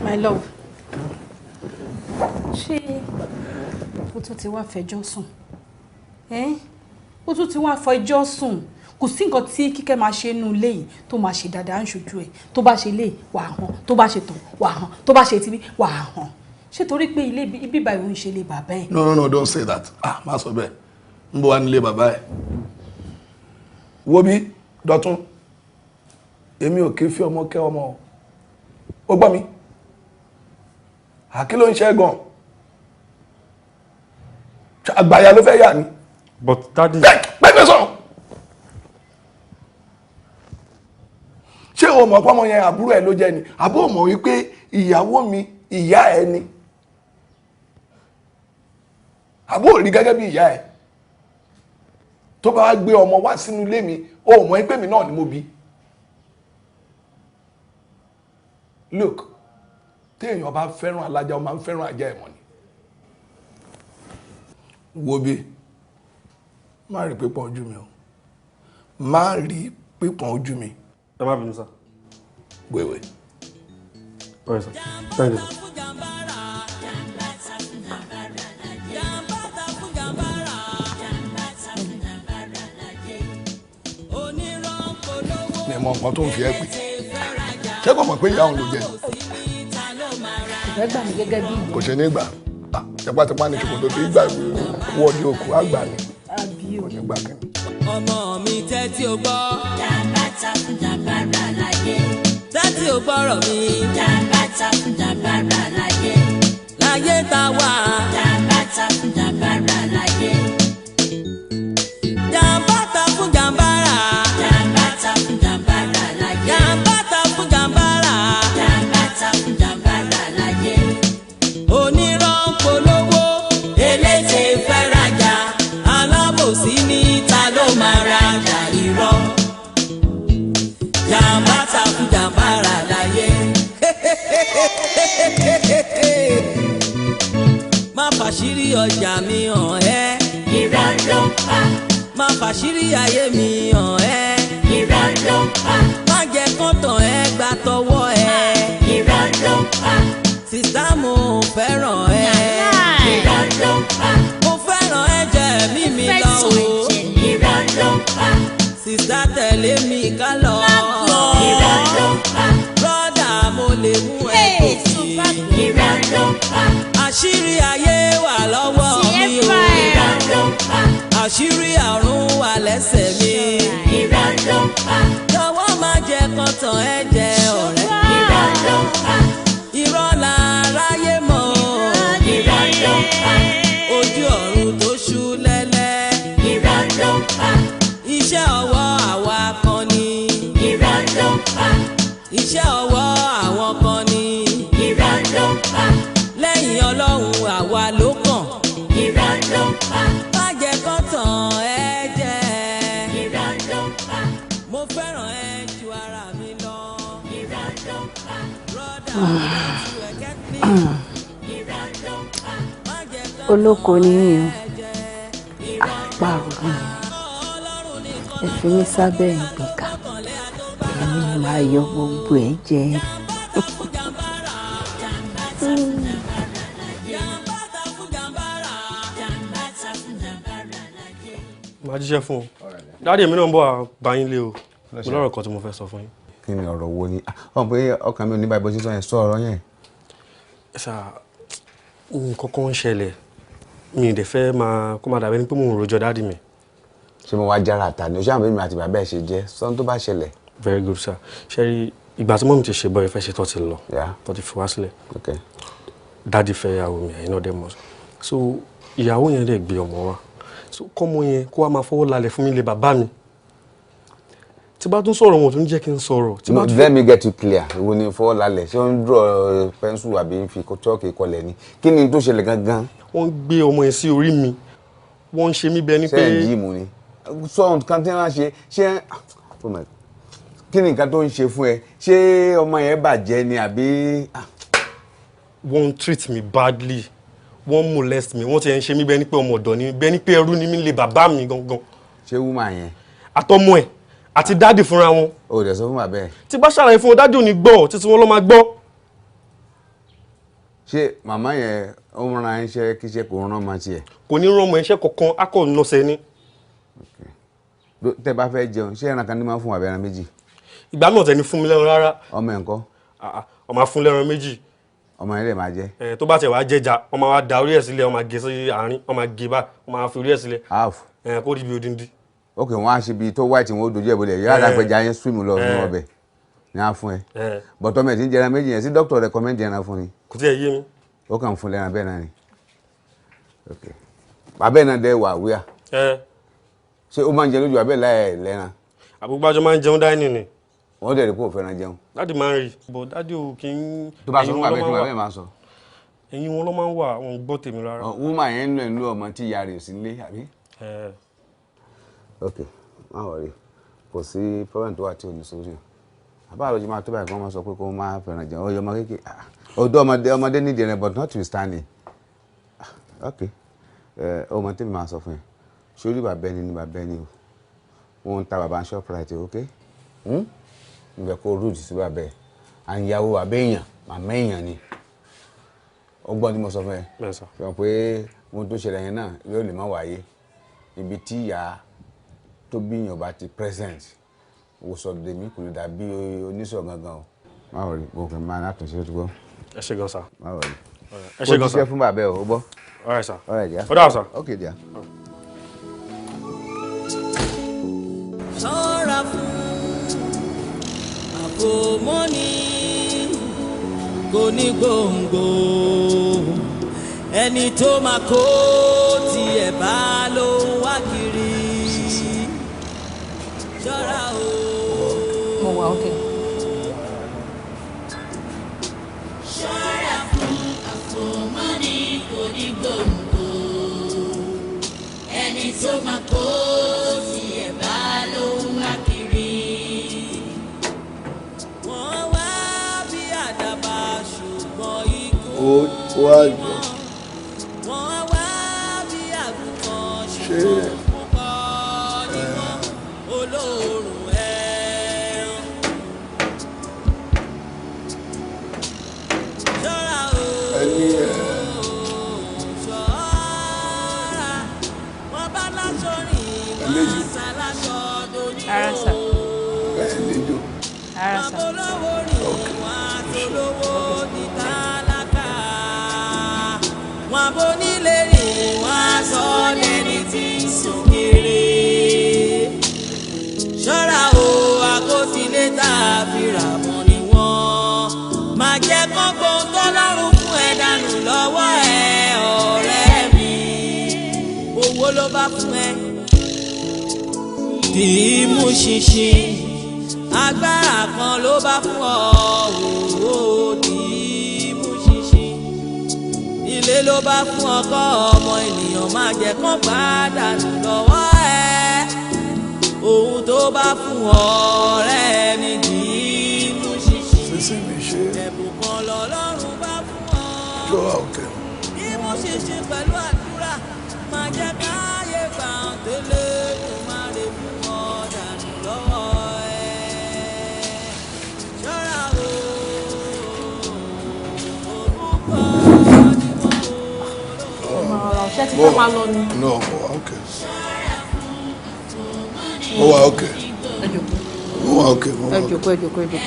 My love, ṣé o tún ti wá fẹjọ́ sùn? O tún ti wá fẹjọ́ sùn? Kò sí nǹkan tí Kíkẹ́ máa ṣe nínú ilé yìí tó máa ṣe dáadáa ń ṣojú ẹ̀. Tó bá ṣe lé wà á hàn, tó bá ṣe tàn wà á hàn, tó bá ṣe tibí wà á hàn. Ṣé torí pé ilé ibi báyìí ò ń ṣe lé bàbá ẹ̀? No, don't say that. Má sọ bẹ́ẹ̀. Ń bọ̀ wá nílé bàbá ẹ̀. Wo bí Dọ̀tun, èmi ò kí ń fi ọmọ kẹ́ ọmọ o. Ó gbọ́ mi. Àkí ló ń ṣe gan. Àgbàyà ló fẹ́ yà ni. But daddy. Pẹ́pẹ́ sọ. Ṣé o mọ̀ pọ́mọ yẹn àbúrò ẹ̀ ló jẹ́ ni? Àbó mọ̀ wípé ìyàwó mi ìyá ẹ ni. Àbó rí gẹ́gẹ́ bí ìyá ẹ. Tó bá wá gbé ọmọ wá sínú ilé mi, o mọ̀ pé mi náà ni mo bí. Look, téèyàn bá fẹ́ràn alájà ó máa ń fẹ́ràn ajá ẹ̀mọ́ ni. Wo bí má rí pípọ́n ojú mi o má rí pípọ́n ojú mi. Ẹ má bínú sá. Wéwé. Ọ̀rẹ́ sá, thank you. Ní ẹ̀mọ nǹkan tó ń fi ẹ́ pè ṣé kò mọ̀ pé ìyá òun ló jẹ. Ìfẹ́ gbà mí gẹ́gẹ́ bí ìyá. Kò ṣe ní gbà tipátipá ní ṣòkòtò tó gbà wọ́ọ̀dì òkú àgbà ni. Kò ní gbà kí ni. Ọmọ mi tẹ́tí o gbọ́. Jàǹbátà fún jàǹbára láyé. Tẹ́tí o gbọ́rọ̀ mi. Jàǹbátà fún jàǹbára láyé. Láyé tá wà. Jàǹbátà fún jàǹbára láyé. Jàǹbátà fún jàǹbára. Jàǹbátà fún jàǹbára láyé. Jàǹbátà fún jàǹbára. Jàǹbátà fún jàǹbára láyé. Onírọ́ ń polówó. Eléte fẹ́ rajà. Alábòsí ní ta ló máa rajà irọ́. Jàǹbátà fún jàǹbára láyé. Má fàṣírí ọjà mi hàn ẹ́. Irọ́ ló ń pa. Má fàṣírí ayé mi hàn ẹ́. Irọ́ ló ń pa. Má jẹ́ kọ́tàn ẹ gbà tọwọ́ ẹ. Irọ́ ló ń pa. Sísá mo fẹ́ràn ẹ. Irọ́ ló ń pa. Mo fẹ́ràn ẹ̀jẹ̀ mímí lọ o. Irọ́ ló ń pa. Sísá tẹ̀lé mi ká lọ. Irọ́ ló ń pa. Brọ́dà mo lè mú ẹ gòkè. Irọ́ ló ń pa. Àṣírí ayé wà lọ́wọ́ mi o. Irọ́ ló ń pa. Àṣírí àrùn wà lẹ́sẹ̀ mi. Irọ́ ló ń pa. Jọ̀wọ́ má jẹ́ kọ́tàn ẹ̀jẹ̀ ọ̀rẹ́. Irọ́ ló ń pa. Irọ́ la ráyé mọ́. Irọ́ ló ń pa. Ojú ọ̀run tó ṣú lẹ́lẹ́. Irọ́ ló ń pa. Iṣẹ́ ọwọ́ àwa kan ni. Irọ́ ló ń pa. Iṣẹ́ ọwọ́ àwọn kan ni. Irọ́ ló ń pa. Lẹ́yìn Ọlọ́run àwa ló kàn. Irọ́ ló ń pa. Má jẹ́ kọ́tàn ẹ̀jẹ̀. Irọ́ ló ń pa. Mo fẹ́ràn ẹ ju ara mi lọ. Irọ́ ló ń pa. Brọ́dà ojú ẹ̀kẹ́ mi. Irọ́ ló ń pa. Má jẹ́ kọ́tàn olóko níyìn àparò ni ẹ fi mí sábẹ́ ìgbìkà èmi ni màá yọ gbogbo ẹ̀ jẹ. Màá jíṣẹ́ fún ọ. Dáàdì èmi náà ń bọ̀ àbáyín lé o. Mo lọ́rọ̀ kan tí mo fẹ́ sọ fún yín. Kí ni ọ̀rọ̀ wo ni? Ọ̀n pé ọkàn mi ò ní báyìí bó ṣe sọ yẹn sọ ọ̀rọ̀ yẹn. Ṣá nǹkan kan ń ṣẹlẹ̀. Mi ì dẹ̀ fẹ́ máa kó máa dàbí ẹni pé mò ń rojọ́ dáàdì mi. Ṣé mo wá jára ta ni? O ṣé àwọn mi àti bàbá ẹ̀ ṣe jẹ́ sọ́n tó bá ṣẹlẹ̀. Very good sir. Ṣé rí ìgbà tí mọ́mí ti ṣe bọ́ ìfẹ́ ṣe tó ti lọ. Tó ti fi wá sílẹ̀. Dáàdì fẹ́ ìyàwó mi ẹ̀yin náà dẹ̀ mọ̀. So ìyàwó yẹn lè gbé ọmọ wa. So kọ́mọ yẹn kó wá máa fọwọ́ lálẹ̀ fún mi lé bàbá mi. tí bá tún sọ̀rọ̀ wọn tó ń jẹ́ kí n sọ̀rọ̀. Let me get you clear. Ìwọ ni fọwọ́ lálẹ́ ṣé ó ń draw pencil àbí ń fi chalk kọlẹ̀ ni kí ni tó ṣẹlẹ̀ gangan. wọ́n gbé ọmọ yẹn sí orí mi wọ́n ń ṣe mí bẹ́ẹ̀ ni pé. ṣé ẹ̀ jí mu ni sọ nǹkan tí wọ́n ṣe ṣé kí ni nǹkan tó ń ṣe fún ẹ ṣé ọmọ yẹn bàjẹ́ ni àbí. wọ́n treat me badly wọ́n molest me wọ́n ti ń ṣe mí bẹ́ẹ̀ ni pé ọmọ ọ̀dọ́ ni bẹ́ẹ̀ ni pé ẹrú ni mí lè bàbá mi gangan. ṣé wúmà yẹn. àtọmọ ẹ̀ àti dáàdì fúnra wọn. o dẹ̀ sọ fún bàbá ẹ̀. tí bá ṣàlàyé fún wọn dáàdì ò ní gbọ́ títí wọn ló máa gbọ́. ṣé màmá yẹn ó ń ran iṣẹ́ kíṣẹ́ kò rán ọmọ tiẹ̀. kò ní rán ọmọ iṣẹ́ kankan á kò nọ̀sẹ̀ ni. tẹ́ bá fẹ́ jẹun ṣé ẹran kan ní máa fún àbẹ̀rẹ̀ méjì. ìgbà náà tẹ́ ni fún mi lẹ́ran rárá. ọmọ ẹ̀ ńkọ́. ọmọ fún lẹ́ran méjì. ọmọ yẹn lè máa jẹ. tó bá tẹ̀ wá jẹja ọmọ wa da orí ẹ̀ sílẹ̀ ọmọ gé sí àárín ọmọ gé bá ọmọ fi orí ẹ̀ sílẹ̀. half. kó rí bí odindi. ok wọn á ṣe bíi tó white wọn ó dojú ẹ̀ bọ́lẹ̀ yóò rà pẹ̀jà yẹn swim lọ fún ọbẹ̀ ní á fún ẹ. bọ̀tọ́ mẹ̀ tí ń jẹran méjì yẹn sí doctor recommend ẹran fún ni. kò tí ẹ yé mi. ó kàn fún lẹ́ran bẹ́ẹ̀ náà ni. ok bàbá ẹ̀ náà dẹ́ wà wíyà. ṣé ó máa ń jẹ lójú abẹ́ láì lẹ́ran. àbúgbàjọ máa ń jẹun dáínì ni. wọ́n dẹ̀ rí pé ò fẹ́ràn jẹun. dáàdì máa ń rí bọ̀ dáàdì ò kì í. tó bá sọ fún bàbá ẹ̀ kí bàbá ẹ̀ máa sọ. ẹ̀yin wọn ló máa ń wà wọn gbọ́ tèmi rárá. wúmà yẹn ń lò ń lo ọmọ tí ìyá rẹ̀ ò sí nílé àbí. ok má wọrí kò sí problem tó wà tí ò ní solution. àbá àlọ́jọ́ máa tó báyìí kí wọ́n máa sọ pé kó máa fẹ́ràn jẹun ó yọ ọmọ kékeré ọ̀dọ́ ọmọdé nídìí rẹ̀ but not to stand. ok ọmọ tèmi máa sọ fún yẹn sórí bàbá ẹni ní bàbá ẹni o wọ́n ń ta bàbá shoprite ok ìbẹ̀ kó rude sí bàbá ẹ̀ àyàwó bàbá èèyàn màmá èèyàn ni ọgbọ́n tí mo sọ fún ẹ fi hàn pé ohun tó ṣẹlẹ̀ yẹn náà yóò lè má wáyé ibi tí ìyá tó bíyàn bá ti present wò sọ̀rọ̀ dèmí kò lè dàbí oníṣọ̀ gangan o má wọrí mo kàn máa látúnṣe tó gbọ́. ẹ ṣe gan sa. má wọrí ẹ ṣe gan sa kó jíṣẹ́ fún bàbá ẹ o gbọ́. ọ̀rẹ́ sà ọ̀rẹ́ díà. ó dà sà. ok díà. ṣọ́ra fún àfòmọ́ni kò ní gbòǹgbò ẹni tó máa kó tiẹ̀ bá ló ń wá kiri ṣọ́ra o. mo wà ókè. ṣọ́ra fún àfòmọ́ni kò ní gbòǹgbò ẹni tó máa kó tiẹ̀ bá ló ń wá kiri. wọ́n wá bí àdàbà ṣùgbọ́n ikú wọ́n wá bí àgùntàn ṣùgbọ́n púpọ̀ ni wọ́n olóòrùn ẹran. ṣọ́ra o ṣọ́ra wọ́n bá láṣọ rìn wọ́n ṣàlàṣọ dorí o. wọ́n bolówó rìn wọ́n àtolówó ní tálákà. wọ́n bonílé rìn wọ́n sọ lẹ́ni tí ń sùn kiri. ṣọ́ra o àkótílé tá a fi rà mọ́ ni wọ́n. má jẹ́ kán gbóǹkọ́ lọ́rùn fún ẹ dànù lọ́wọ́ ẹ ọ̀rẹ́ mi. owó ló bá fún ẹ dì í mú ṣinṣin. agbára kan ló bá fún ọ òwò dì í mú ṣinṣin. ilé ló bá fún ọkọ ọmọ ènìyàn má jẹ́ kán pàdánù lọ́wọ́ ẹ. ohun tó bá fún ọ̀rẹ́ mi dì í mú ṣinṣin. ẹ̀bùn kan lọ́lọ́run bá fún ọ. dì í mú ṣinṣin pẹ̀lú àdúrà má jẹ́ káyé gbà ń tẹ́lẹ̀ kó má lè fún ọ dànù lọ́wọ́ ẹ. ṣọ́ra o ṣé ti fẹ́ máa lọ ni. No, mo wà okay. Mo wà okay. ẹ jókòó ẹ jókòó ẹ jókòó.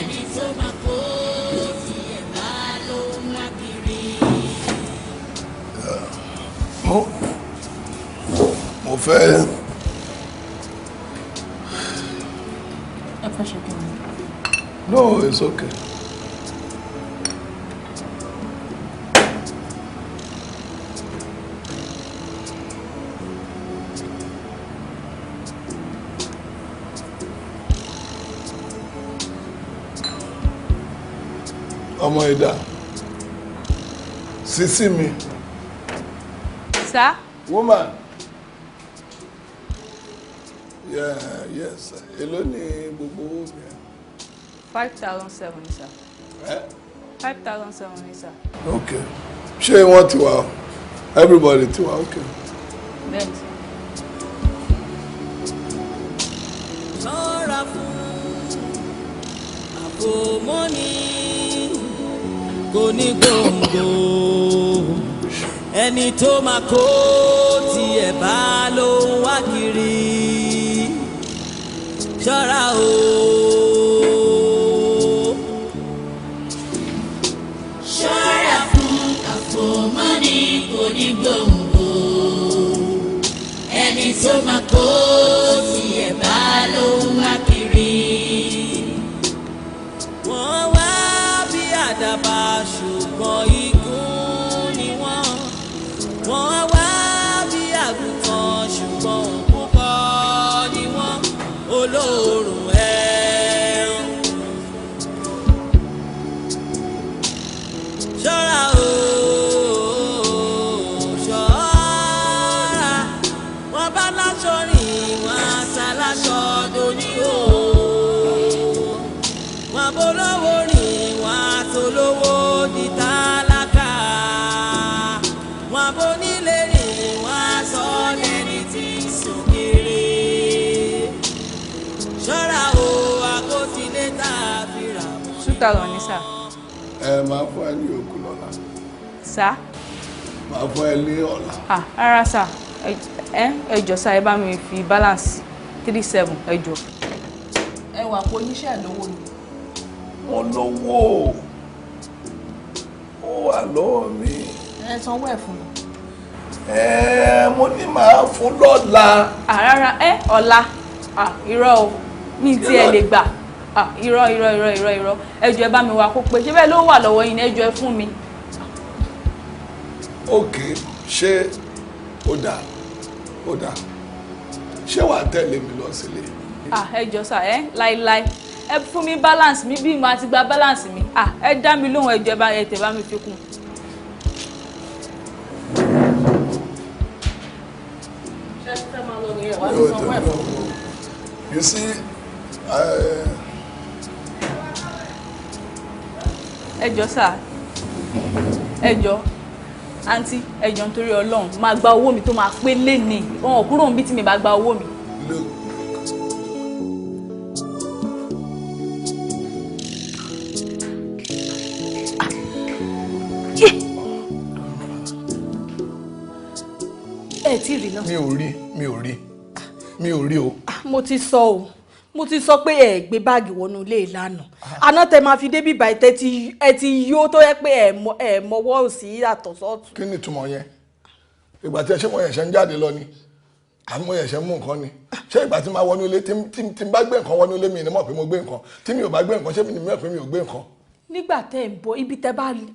Mo fẹ́. ẹ fẹ́ ṣe kí ni. No, it's okay. ọmọ ẹ̀dá sísí mi. Sir? Woman. Yeah, yes. Èló ni gbogbo owó mi? 5,007, sir. 5,007, sir. Okay. Ṣé wọ́n ti wà? Everybody ti wà, okay. Bẹ́ẹ̀ni, sir. Ṣọ́ra fún àpòmọ́ni kò ní gbòǹgbò ẹni tó máa kó tiẹ̀ bá ló ń wá kiri ṣọ́ra o. Ṣọ́ra fún àpòmọ́ni kò ní gbòǹgbò ẹni tó máa kó tiẹ̀ bá ló ń wá kiri. Wọ́n wá bí àdàbà ṣùgbọ́n igun ni wọ́n. Wọ́n wá bí àgùntàn ṣùgbọ́n òkúkọ ni wọ́n. Olóòrùn ẹ̀rùn. Ṣọ́ra o, ṣọ́ra. Wọ́n bá láṣọ rìn, wọ́n á sá láṣọ dòní o. Wọ́n bolówó rìn, wọ́n á tolówó di tálákà. Wọ́n bonílé rìn, wọ́n á sọ lẹ́ni tí ń sùn kiri. Ṣọ́ra o, àkótílé tá a fi rà mọ́. 2,000 ni, sir. Máa fún ẹ ní òkú lọ́la. Sir? Máa fún ẹ ní ọ̀la. Rárá, sir. Ẹ jọ̀ọ́ sir, ẹ bá mi fi balance 37, ẹ jọ̀ọ́. Ẹ wà kó oníṣẹ́ lówó ni. Wọ́n lówó. Ó wà lọ́wọ́ mi. Ẹ sanwó ẹ̀ fún mi. Mo ní màá fún lọ́la. Rárá, ọ̀la. Irọ́ o, mi tí ẹ lè gbà. Irọ́. Ẹ jọ̀ọ́ ẹ bá mi wá kó pé ṣé bẹ́ẹ̀ ló wà lọ́wọ́ yín, ẹ jọ̀ọ́ ẹ fún mi. Okay, ṣé ó dáa? Ṣé wàá tẹ̀lé mi lọ sílé? Ẹ jọ̀ọ́ sà, láíláí. Ẹ fún mi balance mi bí mo ti gba balance mi. Ẹ dá mi lóhùn, ẹ jọ̀ọ́ ẹ tẹ̀ bá mi fi kún. You see, ẹ jọ̀ọ́ sà, ẹ jọ̀ọ́ àǹtí, ẹ jọ̀ọ́ nítorí Ọlọ́run máa gba owó mi tó máa pé léni wọn ò kúrò níbi tí mi bá gba owó mi. Ẹ tí rí náà. mi ò rí o. Mo ti sọ o, mo ti sọ pé ẹ gbé báàgì wọnú ilé ìlànà àná tẹ máa fi débi báyìí ẹ ti yó tó yẹ pé ẹ mọwọ́ sí yàtọ̀ sọ́ọ̀tún. Kí ni ìtumọ̀ yẹn? Ìgbà tí ẹ ṣe mo yẹ̀ṣẹ̀ ń jáde lọ ni àmọ́ mo yẹ̀ṣẹ̀ mú nǹkan ni. Ṣé ìgbà tí máa wọnú ilé tí n bá gbé nǹkan wọnú ilé mi ni mọ̀ pé mo gbé nǹkan, tí mi ò bá gbé nǹkan ṣé mi ni mọ̀ pé mi ò gbé nǹkan? Nígbà tẹ ń bọ̀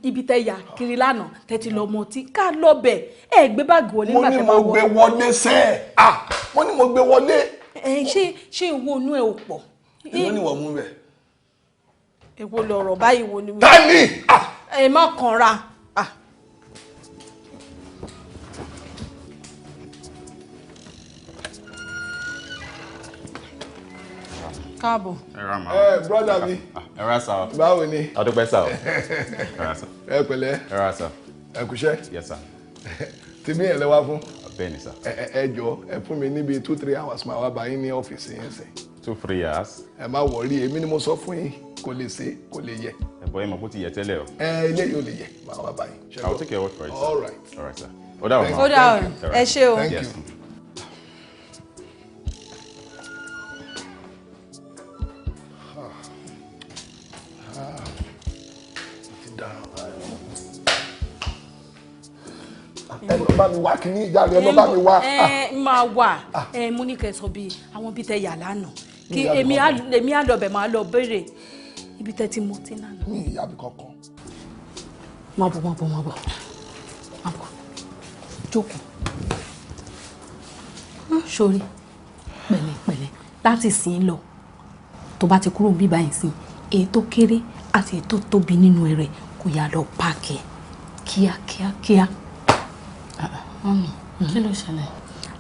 ibi tẹ yà kiri lánàá tẹ ti lọ mọ tí ká lọ bẹ ẹ gbé báàgì wọlé nígbà tẹ máa wọ. Mo ní mo gbé wọlé sẹ́ẹ̀. Mo ní mo gbé wọlé. Ṣé ìwọ inú ẹ ò pọ̀? Èwo ni wọ́n mú bẹ̀? Èwo lọ̀rọ̀ báyìí wo ni. Tani! Ẹ má kanra. Káàbọ̀. Brọ́dà mi. Ẹ ra sá. Báwo ni? Adúpẹ́ sá. Ẹ ra sá. Ẹ pẹ̀lẹ́. Ẹ ra sá. Ẹ kúṣẹ́. Yes sir. Tèmi yẹn lẹ wá fún. Bẹ́ẹ̀ni sá. Ẹ jọ̀ọ́ ẹ fún mi níbi 2-3 hours máa wá bá yín ní ọ́fíìsì yẹn sìn. 2-3 hours. Ẹ má wọrí, èmi ni mo sọ fún yín kò lè ṣe kò lè yẹ. Ẹ bọ́ ẹ mọ̀ kó ti yẹ tẹ́lẹ̀ o. Ilé yóò lè yẹ máa wá bá yín. I will take your word for it. All right. All right sir. Ó dà wọ́n. Ó dà wọ́n. Ẹ ṣé o. Thank you. Ẹ lọ bá mi wá kí ní ìjà rẹ lọ bá mi wá. Máa wà mo ní kẹ́ sọ bí àwọn bí tẹ yà lánàá kí èmi á lọ bẹ̀ máa lọ béèrè ibi tẹ ti mọtí lánàá. Mi ìyá mi kankan. Má bọ̀ jókòó sórí pẹ̀lẹ́pẹ̀lẹ́ láti sìn lọ tó bá ti kúrò bí báyìí sìn èyí tó kéré àti tó tóbi nínú rẹ̀ kò yá lọ páàkì kíákíákíá. Mọ́mì, kí ló ṣẹlẹ̀?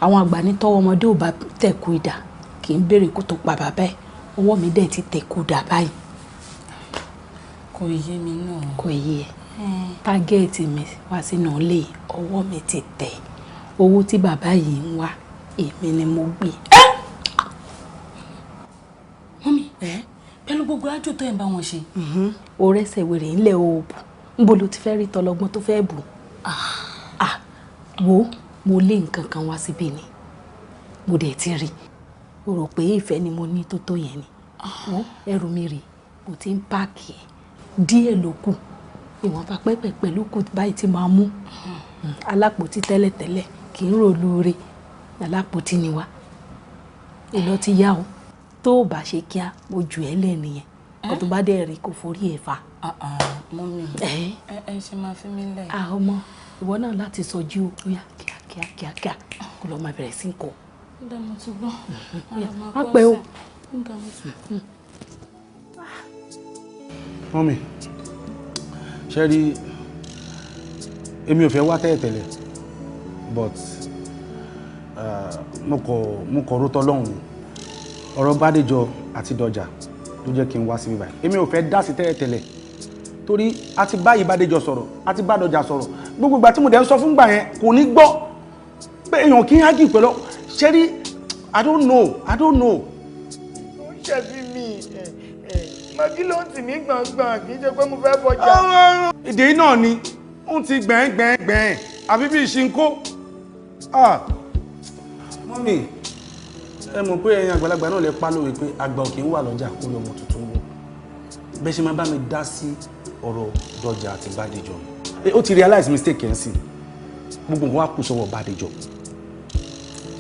Àwọn àgbà ní tọ́wọ́ ọmọdé ò bá tẹ̀kú idà kì í béèrè kó tó pa bàbá ẹ̀. Ọwọ́ mi dẹ̀ ti tẹ̀kú dà báyìí. Kò yé mi náà. Kò yé ẹ. Tágẹ́ẹ̀tì mi wá sínú ilé ọwọ́ mi ti tẹ̀. Owó tí bàbá yìí ń wá èmi ni mo gbé. Mọ́mì, pẹ̀lú gbogbo àjò tó ẹ̀ ń bá wọn ṣe. O rẹ́sẹ̀ wèrè ńlẹ̀ òòbù. Níbo ló ti fẹ́ rí tọlọgbọ́n tó fẹ́ bù? Wo mo lé nǹkan kan wá síbí ni. Mo dẹ̀ ti rí. O rò pé ìfẹ́ ni mo ní tó tó yẹn ni. Wo ẹrù mi rè mo ti ń páàkì ẹ̀. Díẹ̀ ló kù. Ìwọ̀nba pẹ́pẹ́ pẹ̀lú kù báyìí ti máa mú. Alápòtí tẹ́lẹ̀tẹ́lẹ̀ kì í rò lóore. Alápòtí ni wá. Ìlọ ti yá o. Tó o bá ṣe kíá mo jù ẹ́ lẹ́nu yẹn. Kó tó bá dẹ̀ rí kó forí ẹ̀ fa. Mọ́mì, ẹ ṣe máa fi mí lẹ̀. Ọmọ ìwọ náà láti sọjú o bóyá kíákíá kó lọ́ọ́ máa bẹ̀rẹ̀ sí nǹkan. Dàmú ti gbọ́. Má pẹ́ o. Mọ́mì, ṣe rí èmi ò fẹ́ wá tẹ́lẹ̀tẹ́lẹ̀ but mo kọ̀ rótọ́ lọ́hùn ọ̀rọ̀ Bádéjọ àti Dọjà ló jẹ́ kí n wá síbí báyìí. Èmi ò fẹ́ dá sí tẹ́lẹ̀tẹ́lẹ̀ torí a ti báyìí Bádéjọ sọ̀rọ̀ a ti bá Dọjà sọ̀rọ̀ gbogbo ìgbà tí mo dẹ̀ ń sọ fún gbà yẹn kò ní gbọ́ pé èèyàn kì í hágì pẹ̀lú ṣe rí I don't know. ó ṣẹ̀bi mi màgí ló ń tì mí gbọ̀ngbọ̀n kì í ṣe pé mo fẹ́ bọjà. èdè náà ni ó ti gbẹ̀ẹ́gbẹ̀ẹ́gbẹ̀ẹ́ àbí bí ìṣinkó. Mọ́mì ẹ mọ̀ pé ẹ̀yin àgbàlagbà náà lè pa lóore pé àgbà òkè ń wà lọ́jà kó lọ́mọ tuntun wò bẹ́ẹ̀ ṣe máa bá mi dá sí ọ̀rọ̀ Dọjà àti Bádéjọ ó ti realize mistake ẹ̀ ń sìn gbogbo nǹkan wá kù sọ́wọ́ Bádéjọ.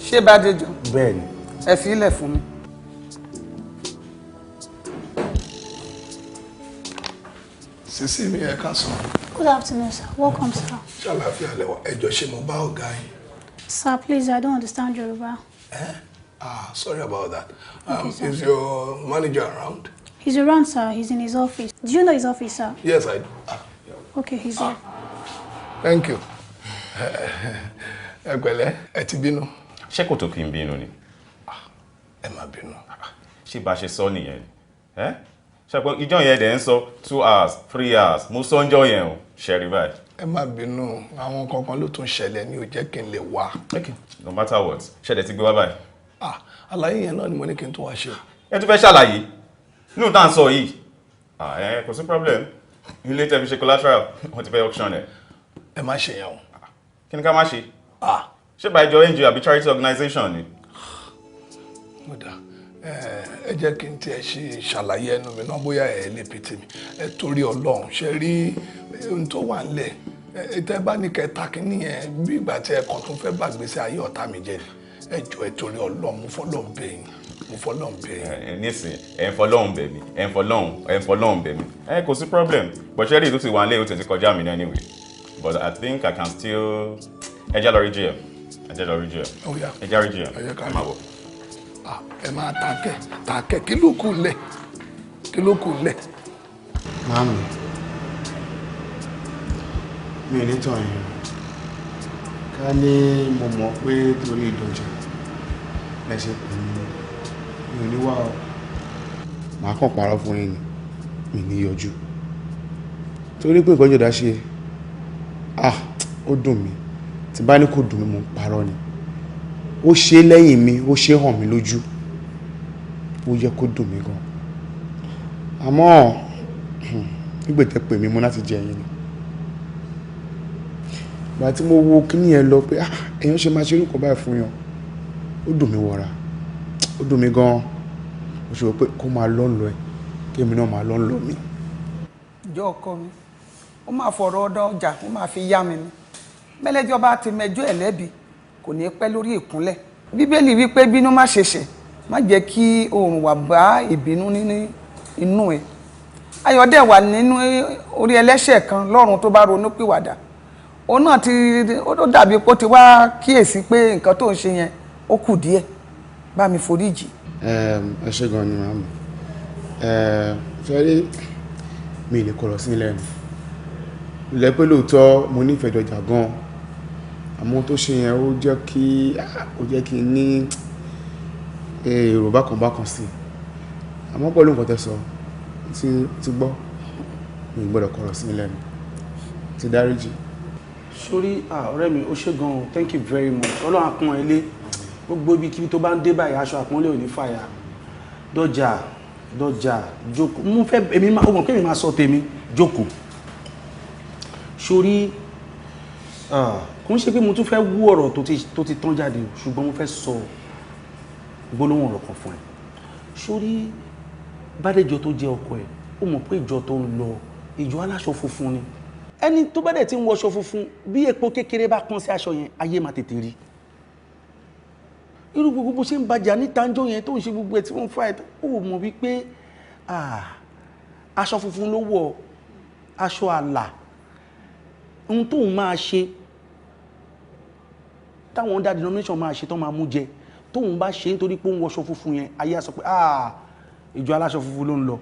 Ṣé Bádéjọ? Bẹ́ẹ̀ ni. Ẹ fi ilẹ̀ fún mi. Sísí mi ẹ káàsán. Good afternoon, sir. Welcome, sir. Ṣàlàáfíà lẹ́wà ẹjọ́ ṣé mo bá ọ̀gá yín. Sir, please, I don't understand Yoruba. Sorry about that. Okay, sir. Is your manager around? He's around, sir. He's in his office. Do you know his office, sir? Yes, I do. Okay, he's here. Thank you. Ẹ pẹ̀lẹ́, ẹ ti bínú. Ṣé kò tó kí n bínú ni? Ẹ má bínú. Ṣé bá ṣe sọ nìyẹn ni? Ṣé pé ìjọ yẹn dẹ̀ ń sọ 2 hours 3 hours mo sọ ń jọ yẹn o ṣe rí báyìí. Ẹ má bínú, àwọn kankan ló tún ṣẹlẹ̀ ní ó jẹ́ kí n lè wá. Okay, no matter what, ṣẹ̀dẹ̀ ti gbé wá báyìí. Àlàyé yẹn náà ni mo ní kí n tún wá ṣe. Ẹ tún fẹ́ ṣàlàyé nínú tá à ń sọ yìí. Kò sí problem, ilé tẹ́ fi ṣe collateral wọ́n ti fẹ́ auction ẹ̀. Ẹ má ṣe yẹn o. Kí ni ká má ṣe? Ṣé bá ìjọ NGO àbí charity organization ni? Ẹ jẹ́ kí n tiẹ̀ ṣe ṣàlàyé ẹnu mi náà bóyá ẹ lè pété mi. Ẹ torí Ọlọ́run ṣe rí ohun tó wà nílẹ̀. Tẹ́ bá ní kẹta kínní yẹn bí ìgbà tí ẹ kàn tún fẹ́ bàgbésí ayé ọ̀tá mi jẹ́ ni. Ẹ jọ̀ọ́ ẹ torí Ọlọ́run mo fọlọ́run bẹ̀ yín. Mo fọlọ́run bẹ̀ yín. Nísìnyí ẹ̀ ń fọlọ́run bẹ̀ mí ẹ̀ ń fọlọ́run bẹ̀ mí. Kò sí problem but ṣẹ́rí tó ti wà nílé ó ti kọjá mi anyway but I think I can still ẹ jẹ́ lọ rí GM ẹ jẹ́ lọ rí GM ẹ jẹ́ rí GM ẹ máa bọ̀. Ẹ máa tàkẹ́ kí ló kù lẹ̀. Màámi mi ò ní tàn yín ká ní mo mọ̀ pé torí Dọjà lẹ́sẹ̀ pè mí mi ò ní wá ọ màá kàn parọ́ fún yín ni mi ní yọjú torí pé nǹkan jọ̀dá ṣe ó dùn mí tí bá ní kò dùn mí mo ń parọ́ ni ó ṣe lẹ́yìn mi ó ṣe hàn mí lójú ó yẹ kó dùn mí gan àmọ́ nígbètẹ́ pè mí mo láti jẹ ẹyin ni ìgbà tí mo wo kíní yẹn lọ pé èèyàn ṣe máa ṣe orúkọ báyìí fún yàn ó dùn mí wọra ó dùn mí gan mo ṣe rò pé kó máa lọ́ ń lọ ẹ kí èmi náà máa lọ́ ń lọ mí. Ìjọ ọkọ mi ó máa fọ̀rọ̀ ọ̀dọ̀ ọjà ó máa fi yá mi ni mẹ́lẹ́jọ́ bá ti mẹjọ́ ẹ̀ lẹ́bi kò ní pẹ́ lórí ìkúnlẹ̀ Bíbélì wípé bínú má ṣe ṣẹ̀ má jẹ́ kí oòrùn wà bá ìbínú ní inú ẹ̀ Ayọ̀dẹ̀ wà nínú orí ẹlẹ́ṣẹ̀ kan lọ́run tó bá ronú pìwàdà òun náà ó dàbí pé ó ti wá kíyèsí pé nǹkan tó ń ṣe yẹn ó kù díẹ̀ bá mi foríjì. ẹ ṣe gan ni màámi fẹ́rí mi lè kọ̀rọ̀ sí lẹ́nu ilẹ̀ pé lóòótọ́ mo nífẹ̀ẹ́ Dọ̀jà gan àmọ́ tó ṣe yẹn ó jẹ́ kí n ní èrò bákan sí àmọ́ pẹ̀lú nǹkan tẹ́ sọ ti gbọ́ mi ò gbọ́dọ̀ kọ̀rọ̀ sí lẹ́nu ti dáríjì. sórí ọ̀rẹ́ mi ó ṣe gan-an thank you very much ọlọ́run àpọ́n ẹ lé gbogbo ibikíbi tó bá ń dé báyìí aṣọ àpọ́nlé ò ní fàyà Dọ̀jà jókòó mo fẹ́ èmi máa mọ̀ pé èmi máa sọ tèmi jókòó sórí kò ń ṣe pé mo tún fẹ́ wú ọ̀rọ̀ tó ti tán jáde ṣùgbọ́n mo fẹ́ sọ gbólóhùn ọ̀rọ̀ kan fún ẹ sórí Bádéjọ tó jẹ́ ọkọ ẹ̀ ó mọ̀ pé ìjọ tó ń lọ ìjọ aláṣọ funfun ni ẹni tó bá dẹ̀ ti ń wọṣọ funfun bí epo kékeré bá kán sí aṣọ yẹn ayé máa tètè rí irú gbogbo bó ṣe ń bàjá ní tanjọ́ yẹn tó ń ṣe gbogbo ẹ̀ tí wọ́n fà ẹ̀ ó mọ̀ wípé aṣọ funfun ló wọ̀ aṣọ àlà ohun tóun máa ṣe táwọn under denomination máa ṣe tó máa mú jẹ tóun bá ṣe nítorí pé ó ń wọṣọ funfun yẹn ayé á sọ pé ìjọ aláṣọ funfun ló ń lọ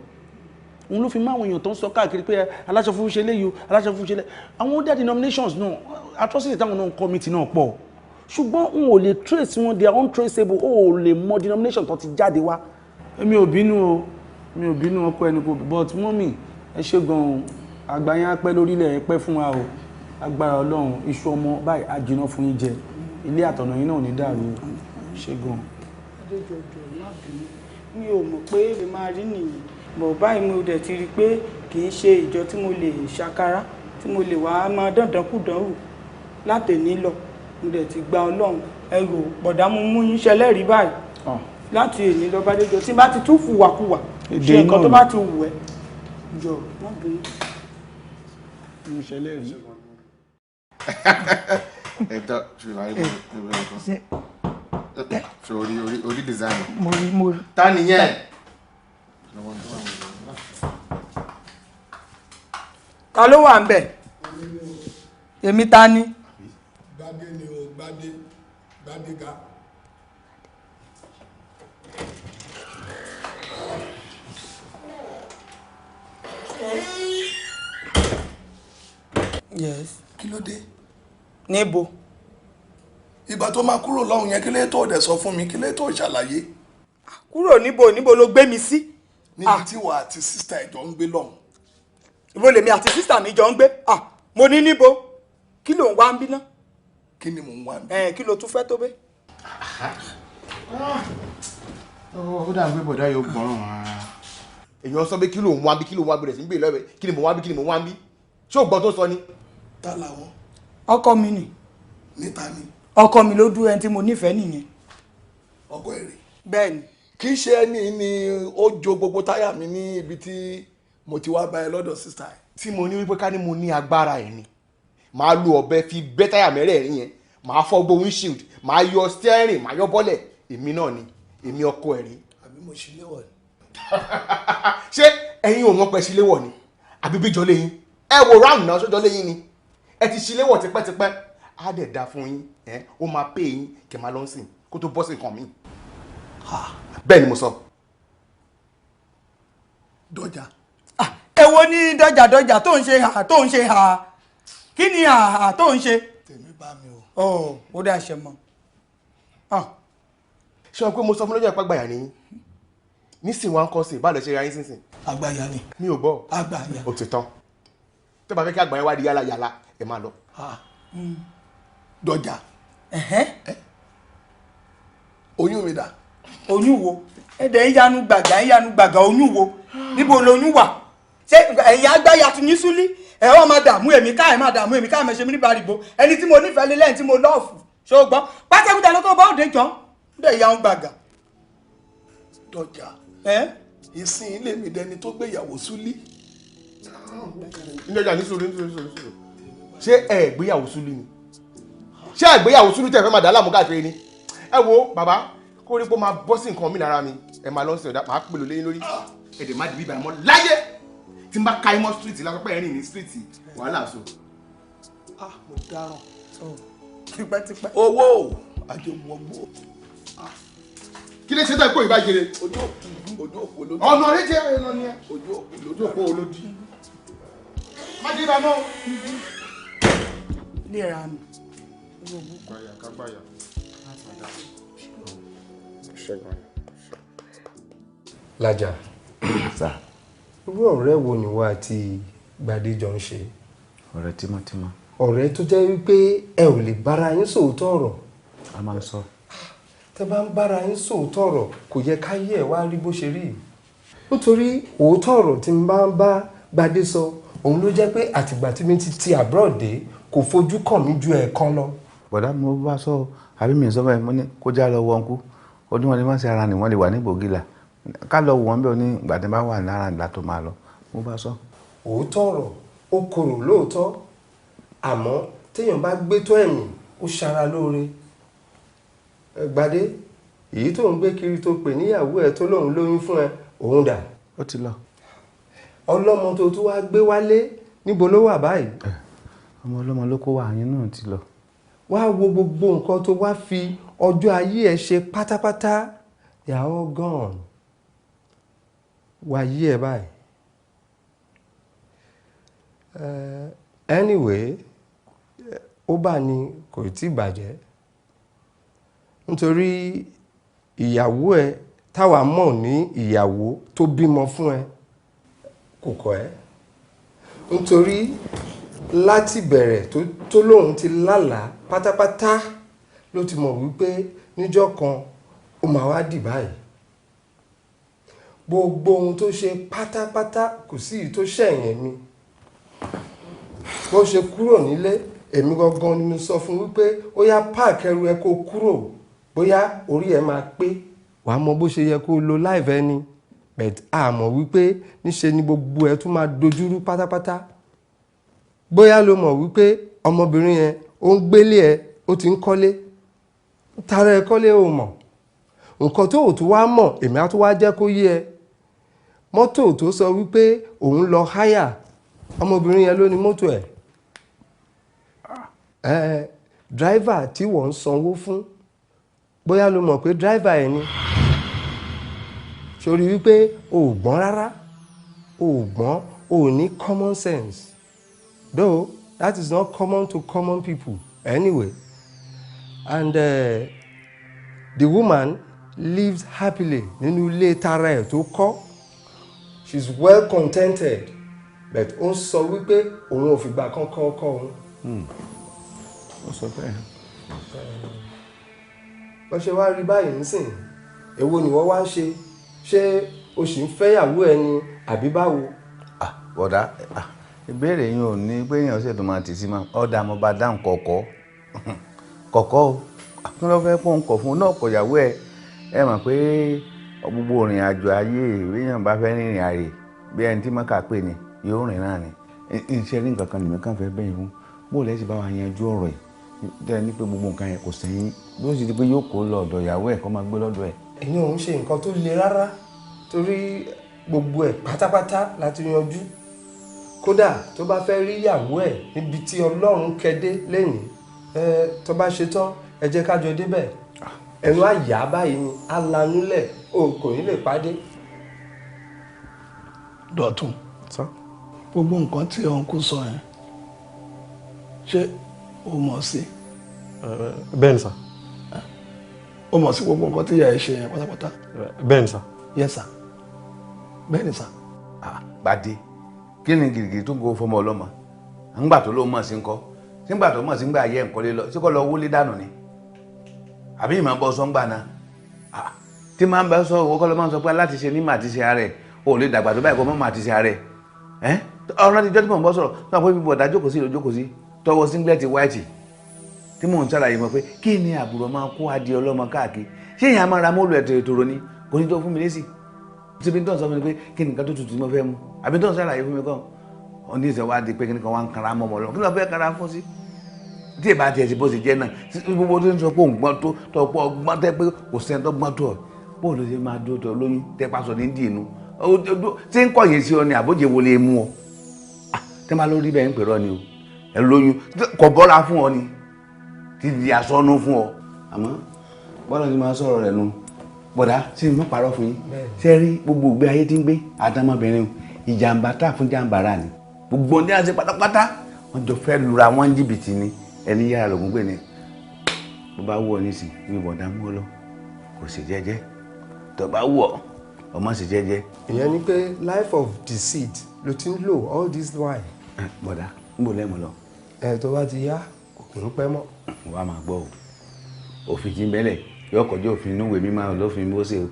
òun ló fi máa àwọn èèyàn tó ń sọ káàkiri pé aláṣọ funfun ṣe léyìí aláṣọ funfun ṣe léyìí àwọn under denominations náà atrocity táwọn náà ń committee náà pọ̀ ṣùgbọ́n n ò lè trace wọn they are untraceable ó lè mọ denomination tó ti jáde wá. èmi ò bínú ọkọ ẹni kò but mọ́mì ẹ ṣe gan-an àgbáyé á pẹ́ lórílẹ̀ ẹ pẹ́ fún wa o agbára ọlọ́run iṣu ọmọ báyìí á jiná fún yín jẹ ilé àtọ̀nà yín náà ò ní dàrú ṣe gan-an. adéjọjọ má bínú mi ò mọ̀ pé èmi máa rí nìyí bọ̀ báyìí mo dẹ̀ ti rí i pé kì í ṣe ìjọ tí mo lè ṣàkárá tí mo lè wá máa dandankúdanwò látẹ̀ní lọ mo dẹ̀ ti gba ọlọ́run ẹrù bọ̀dá mo mú yín ṣẹlẹ́rìí báyìí láti èní lọ Bádéjọ tí bá ti tún fùwàkùwà ṣe nǹkan tó bá ti wù ẹ́ jọ má bínú. mo ṣẹlẹ́rìí. ẹ̀tọ́ ṣùgbọ́n orí design. mo rí. ta nìyẹn. ta ló wà ń bẹ̀ èmi ta ni. Gbadé ni o Gbadéga. Yes. Kí ló dé? Níbo? Ìgbà tó máa kúrò lọ́hùn yẹn kí lè tó dẹ̀ sọ fún mi kí lè tó ṣàlàyé. Kúrò níbo ló gbé mi sí? Níbi tí wà àti sísítà ìjọ ń gbé lọ́hùn. Ibo lèmi àti sísítà mi jọ ń gbé? Mo ní níbo? Kí ló ń wá ń bí ná? Kí ni mò ń wá ń bí? Kí ló tún fẹ́ tó bẹ́? Ó dà ń gbé bọ̀dá yóò gbọ́ràn ara. Èèyàn sọ pé kí ló ń wá bí kí ló ń wá bẹ̀rẹ̀ sí ń bèèrè lọ́wọ́ kí ni mò ń wá bí kí ni mò ń wá bí. Ṣé o gbọ́ tó sọ ni? Ta làwọn? Ọkọ mi nì. Níta ni? Ọkọ mi ló dúró ẹni tí mo nífẹ̀ẹ́ nìyẹn. Ọkọ èrè. Bẹ́ẹ̀ni. Kì í ṣe ẹni ni ó jo gbogbo táyà mi ní ibi tí mo ti wá bá ẹ lọ́dọ̀ sísá ẹ̀. Tí mo ní wípé ká ní mo ní agbára ẹ̀ ni màá lu ọ̀bẹ fi bẹ́ táyà mẹ́rẹ̀ẹ̀rin yẹn màá fọ́ gbó windshield màá yọ steering màá yọ bọ́lẹ̀ èmi náà ni èmi ọkọ ẹ̀ rí. Àbí mo ṣe léwọ̀ ni. Ṣé ẹ̀yin ò mọ̀ pé ṣe léwọ̀ ni àbí bíjọ léyìn ẹ wo round náà ṣọjọ́ léyìn ni ẹ ti ṣe léwọ̀ tipẹ́tipẹ́ á dẹ̀ da fún yín ó máa pè yín kẹ̀ máa lọ sìn kó tó bọ́ sí nǹkan mi. Bẹ́ẹ̀ ni mo sọ. Dọ̀jà. Èwo ni dọ̀jà tó ń ṣe hà kí ni hà tó ń ṣe. Tèmi bá mi o. Ó dá ṣe mọ́. Ṣé o pé mo sọ fún lọ́jọ́ ìpàgbàyà ni nísìnyí wọn kọ́ sí ìbálò ṣe ra yín sínsìn. Àgbàyà ni. Mi ò gbọ́. Àgbàyà. Ó ti tán tó bá fẹ́ kí àgbàyà wá di yálà yálà ẹ máa lọ. Dọ̀jà. Oyún mi dà. Oyún wo? Ẹ̀dẹ̀ ń yanu gbàgà oyún wo? Níbo lóyún wà? Ṣé ẹ̀yin àgbáyà tún ní súlí? Ẹ wọ́n máa dààmú èmi ká ẹ̀ máa dààmú èmi ká ẹ̀ máa ṣe mí nípa àdìbò ẹni tí mo nífẹ̀ẹ́ lé lẹ́yìn tí mo lọ́ọ̀fù ṣó gbọ́ pátákùtà ló tó bá òde jọ dẹ̀ ìyá ń gbàgà. Dọ̀jà. Ìsìn ilé mi dẹni tó gbéyàwó súlí. Ìjọba ní sùúrù ṣé ẹ gbéyàwó súlí ni ṣé ẹ gbéyàwó súlí tẹ̀ fẹ́ máa dà láàmú káàkiri ni ẹ wo bàbá kó rí pé ó máa bọ́ sí nǹkan mi lára mi ẹ máa lọ sí ọ̀dà máa pèlò lẹ́yìn lórí ẹ̀dẹ̀ má dìbí ìbàmọ́ láyé tí n bá ka imọ́ street lásán pé ẹ̀rìn ní street wàhálà so. Mo dáràn. Tipẹ́tipẹ́. Owó àjẹmọ́gbó. Kí lè ṣe tẹ́ kó ìbá jẹrẹ. Ojú òpó olódì. Ọ̀nà rẹ jẹ́ ẹ̀nà ni ẹ. Ojú òpó olódì. má dé ibà mọ́. léra nù. gbàyà ká gbàyà. Lájà sà irú ọ̀rẹ́ wo ni wá àti Gbadé jọ ń ṣe? ọ̀rẹ́ tímọ́tímọ́. ọ̀rẹ́ tó jẹ́ wípé ẹ ò lè bára yín sòótọ́ ọ̀rọ̀. a máa ń sọ. tẹ́ bá ń bára yín sòótọ́ ọ̀rọ̀ kò yẹ káyé ẹ̀ wá rí bó ṣe rí. nítorí òótọ́ ọ̀rọ̀ tí n bá ń bá Gbadé sọ òun ló jẹ́ pé àtìgbà tí mi ti abroad dé kò fojú kàn mí ju ẹ̀ẹ̀kan lọ. bọ̀dá mo bá sọ àbí mi sọ bẹ́ẹ̀ mo ní kó já lọ wọ́n kú ọdún wọn ni wọ́n ṣe ara ni wọ́n lè wà ní Bògìlà ká lọ wọ́n bẹ́ẹ̀ ní ìgbà tí wọ́n bá wà lára ìgbà tó máa lọ mo bá sọ. òótọ́ ọ̀rọ̀ ó korò lóòótọ́ àmọ́ téèyàn bá gbé tó ẹ̀mí ó ṣara lóore. Gbadé èyí tó ń gbé kiri tó pè níyàwó ẹ tó lóun lóyún fún ẹ òun dà. ó ti lọ. ọlọ́mọ tó tún wá gbé wálé níbo ló wà báyìí. ọmọ ọlọ́mọ ló kó wá àyín náà ti lọ. wá wo gbogbo nǹkan tó wá fi ọjọ́ ayé ẹ ṣe pátápátá they are all gone. wá yí ẹ báyìí. Anyway ó bá ní kò tí bàjẹ́ nítorí ìyàwó ẹ táwa mọ̀ ní ìyàwó tó bímọ fún ẹ kò kọ̀ ẹ́ nítorí láti bẹ̀rẹ̀ tó lóun ti lálàá pátápátá ló ti mọ̀ wípé níjọ́ kan ó máa wá dì báyìí gbogbo ohun tó ṣe pátápátá kò sí èyí tó ṣẹ̀yìn mi bó ṣe kúrò nílé èmi gangan ni mo sọ fún wípé ó yá páàkì ẹrù ẹ kó kúrò bóyá orí ẹ máa pé wàá mọ bó ṣe yẹ kó lo láìfẹ́ ni but a mọ̀ wípé níṣe ni gbogbo ẹ tún máa dojúrú pátápátá bóyá ló mọ̀ wípé ọmọbìnrin yẹn ó ń gbélé ẹ ó ti ń kọ́lé tara ẹ kọ́lé ò mọ̀ nǹkan tó ò tún wá mọ̀ èmi á tún wá jẹ́ kó yé ẹ mọ́tò tó sọ wípé òun lọ háyà ọmọbìnrin yẹn ló ní mọ́tò ẹ̀ dráìvà tí wọ́n ń sanwó fún bóyá ló mọ̀ pé dráìvà ẹ̀ ni sórí wípé o ò gbọ́n rárá o ò gbọ́n o ò ní common sense though that is not common to common people anyway and the woman lives happily nínú ilé tara ẹ̀ tó kọ́ she is well contented but ó ń sọ wípé òun ò fìgbà kankan ọkọ òun. ó sọ bẹ́ẹ̀. wọ́n ṣe wá rí báyìí nísìn èwo ni wọ́n wá ń ṣe ṣé o sì ń fẹ́yàwó ẹ ni àbí báwo. bọ̀dá ìbéèrè yín ò ní pé èèyàn ṣètò máa tì sí máa ọ̀dà mo bá dáhùn kọ̀ọ̀kọ́ o kí ló fẹ́ pọ́n kọ̀ fún un náà kọ̀yàwó ẹ mọ̀ pé gbogbo ìrìn àjò ayé èèyàn bá fẹ́ rìnrìn àrè bí ẹni tí mọ́kà pè ní yóò rìn náà ni iṣẹ́ rí nǹkan kan nìyẹn kàn fẹ́ bẹ́ẹ̀ fún bóòlù ẹ̀ sì bá wa yanjú ọ̀rọ̀ yìí tẹ́ ẹ ní pé gbogbo nǹkan yẹn kò sẹ́yìn bí ó sì di pé yóò kó lọ ọ̀dọ̀ ìyàwó ẹ̀ kó máa gbé lọ́dọ̀ ẹ̀. èyí ò ń ṣe nǹkan tó le rárá torí gbogbo ẹ̀ pátápátá láti yanjú kódà tó bá fẹ́ rí ìyàwó ẹ̀ níbi tí Ọlọ́run kẹ́dé lẹ́yìn tó bá ṣe tán ẹ jẹ́ ká jọ débẹ̀ ẹnu àyà báyìí ni alanúlẹ̀ o kò ní lè pàdé. Dọ̀tun gbogbo nǹkan tí ọ̀nkú sọ yẹn ṣé o mọ̀ sí. bẹ́ẹ̀ ni sà. o mọ̀ sí gbogbo nǹkan tí ìyá ẹ ṣe yẹn pátápátá. bẹ́ẹ̀ ni sà. yes sir bẹ́ẹ̀ ni sà. Gbadé kí ni gìrìgìrì tó ń gbowó fọmọ ọlọ́mọ ńgbà tó ló mọ̀ sí ńkọ́ sígbà tó mọ̀ sí ńgbà ayé ẹ̀ńkọ́lé lọ sí kọ́ lọ wọlé dànù ni àbí ìmọ̀ bọ́ sọ́ngbà náà tí máa ń bá sọ owó kọ́ ló máa ń sọ pé láti ṣe ní màá ti ṣe ààrẹ o lè dàgbà tó báyìí kọ́ mọ́ màá ti ṣe ààrẹ ọ̀rọ̀ ti jọ́ tí mò ń bọ́ sọ̀rọ̀ náà pé bíbọ̀ ọ̀dà jókòó sí ìlú jókòó sí tọwọ́ singlet white tí mò ń ṣàlàyé mọ̀ pé kí ni àbúrò máa kó adìẹ ọlọ́mọ káàkiri ṣé èèyàn máa ra mọ́ọ̀lù ẹ̀tọ́ ètòrò ni kò ní tó fún mi lésì síbi tó ń sọ fún mi pé kí nìkan tó tutù mo fẹ́ mu àbí tó ń ṣàlàyé fún mi kàn ọ̀ ní ìṣẹ̀wá di pé kí nìkan wá ń kara mọ́ ọmọ lọ kí ló fẹ́ kara fún sí tí ì bá tiẹ̀ sí bó ṣe jẹ́ náà gbogbo tó ń sọ pé òun gbọ́n tó tọpọ̀ ọgbọ́n tẹ́ pé kò sẹ́ni tó gbọ́n tó ọ̀ bóòlù ṣe máa dúró tó lóyún tẹ́ pásọ ní dì inú tí ń kọ̀yìn sí ọ ni àbójẹ wo lè mú ọ tẹ́ máa lórí bẹ́ẹ̀ ń pèrọ ni o ẹ lóyún kò bọ́ra fún ọ ni ti di àsọnù fún ọ àmọ́ bọ́lá ti máa sọ̀rọ̀ rẹ̀ nu bọ̀dá tí mo parọ́ fún yín ṣe rí gbogbo ìgbé ayé tí ń gbé àtàmọ́bìnrin ìjàmbá tá fún jàǹbára ni gbogbo ní àti pátápátá wọ́n jọ fẹ́ lura wọ́n jìbìtì ni ẹni yára lògùn gbé ni bó bá wù ọ́ nísìn ní ìbọ̀dá mú ọ lọ kò sì jẹ́jẹ́ tó bá wù ọ́ ọmọ sì jẹ́jẹ́. ìyẹn ni pé life of deceit ló ti ń lò all this while. bọ̀dá ń bò lẹ́mu lọ. tó bá ti yá kò ní pẹ́ mọ́. wàá máa gbọ́ o òfin jí bẹ́lẹ̀ yóò kọjú òfin inú ìwé mímọ́ lófin bó ṣe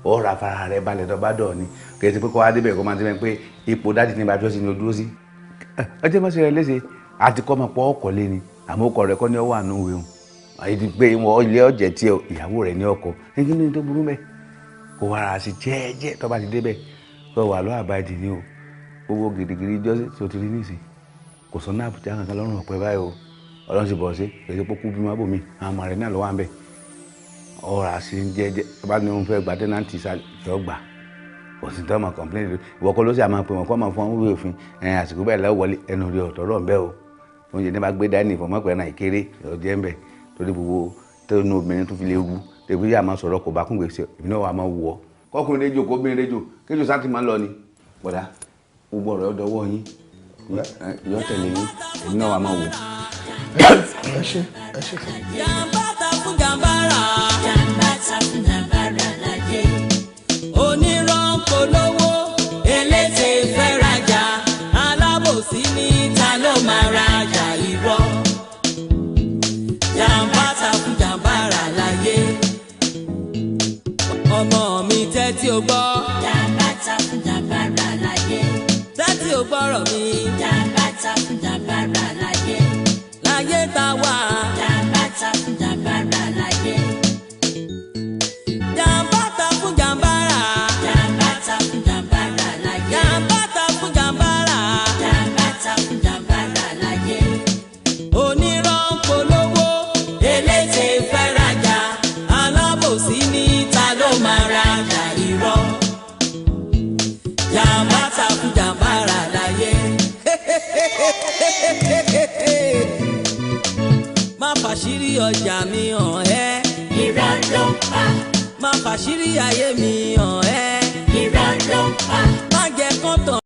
o ó ra fara rẹ balẹ̀ tó bá dọ̀ ni kì í ti pé kó wá débẹ̀ kó máa ti bẹ́ẹ̀ pé ipò dájú ní ìbájọ́ sí ni o dúró sí. ọjọ́ mọ́sẹ̀ rẹ léṣe àti kọ́ máa pọ̀ ọkọ̀ lé ni àmọ́ ọkọ̀ rẹ kọ́ ni ó wà nínú ìwé o àyèdí pé ilé ọ̀jẹ̀ tiẹ̀ ìyàwó rẹ̀ ní ọkọ̀ ẹni ní tó burú mẹ́ kó wá ra sí jẹ́ẹ́jẹ́ tó bá ti débẹ̀ kó wà lọ́ àbáyé ni o gbogbo gidigidi jọ́sí tó ti rí nísìn kò sọ náà àbújá kankan lọ́rùn ọ̀pẹ báyìí o ọlọ́run sì bọ̀ sí èyí pókú bí má bòmí àwọn ọmọ rẹ̀ náà lọ́wọ́ à ń bẹ̀ ọ̀rọ̀ àṣì ń jẹ́jẹ́ bá ní òun fẹ́ gba tẹ́nàntì ìṣọ́ gbà òsì tó máa kọ̀m̀pléǹtì ìwọ kọ́ ló sì àmọ́ pé wọ́n kọ́ máa fọ́n wíwé òfin àsìkò bẹ́ẹ̀ lọ́wọ́ wọlé ẹnu rí ọ̀tọ̀rọ̀ ń bẹ́ o oúnjẹ ní bá gbé dání ìfọ̀mọ́pẹ́ náà ìkéré ọ̀jẹ́ ń bẹ̀ torí gbogbo tó nu obìnrin tó fi lè wu tèmi yà máa sọ̀rọ̀ kò bá kún gbèsè èmi náà wà máa wù ọ́ kọ́kùnrin rédíò kó bírin rédíò kéjò sáà ti máa ń lọ ni bọ̀dá gbogbo ọ̀rọ̀ ọ̀dọ́wọ́ yín yọ tẹ̀lé yín èmi náà wà máa wù. ẹ ṣe fún mi. jàǹbá ta fún jàǹbára. jàǹbá ta fún jàǹbára láyé. onírànkò lówó elétè fẹ́ rajà alábòsí ní ta ló máa rajà irọ́. jàǹbá ta fún jàǹbára láyé. ọmọ mi tẹ́tí o gbọ́. jàǹbá ta fún jàǹbára láyé. tẹ́tí o gbọ́rọ̀ mi. jàǹbá ta fún jàǹbára láyé. láyé ta wà. jàǹbá ta fún jàǹbára láyé. jàǹbá ta fún jàǹbára. jàǹbá ta fún jàǹbára láyé. jàǹbá ta fún jàǹbára. jàǹbá ta fún jàǹbára láyé. onírànkò lówó elétè fẹ́ rajà alábòsí ní ta ló máa rajà irọ́. jàǹbá ta fún jàǹbára láyé. má fàṣírí ọjà mi hàn ẹ́. irọ́ ló pa. má fàṣírí ayé mi hàn ẹ́. irọ́ ló pa. má jẹ́ kán tàn.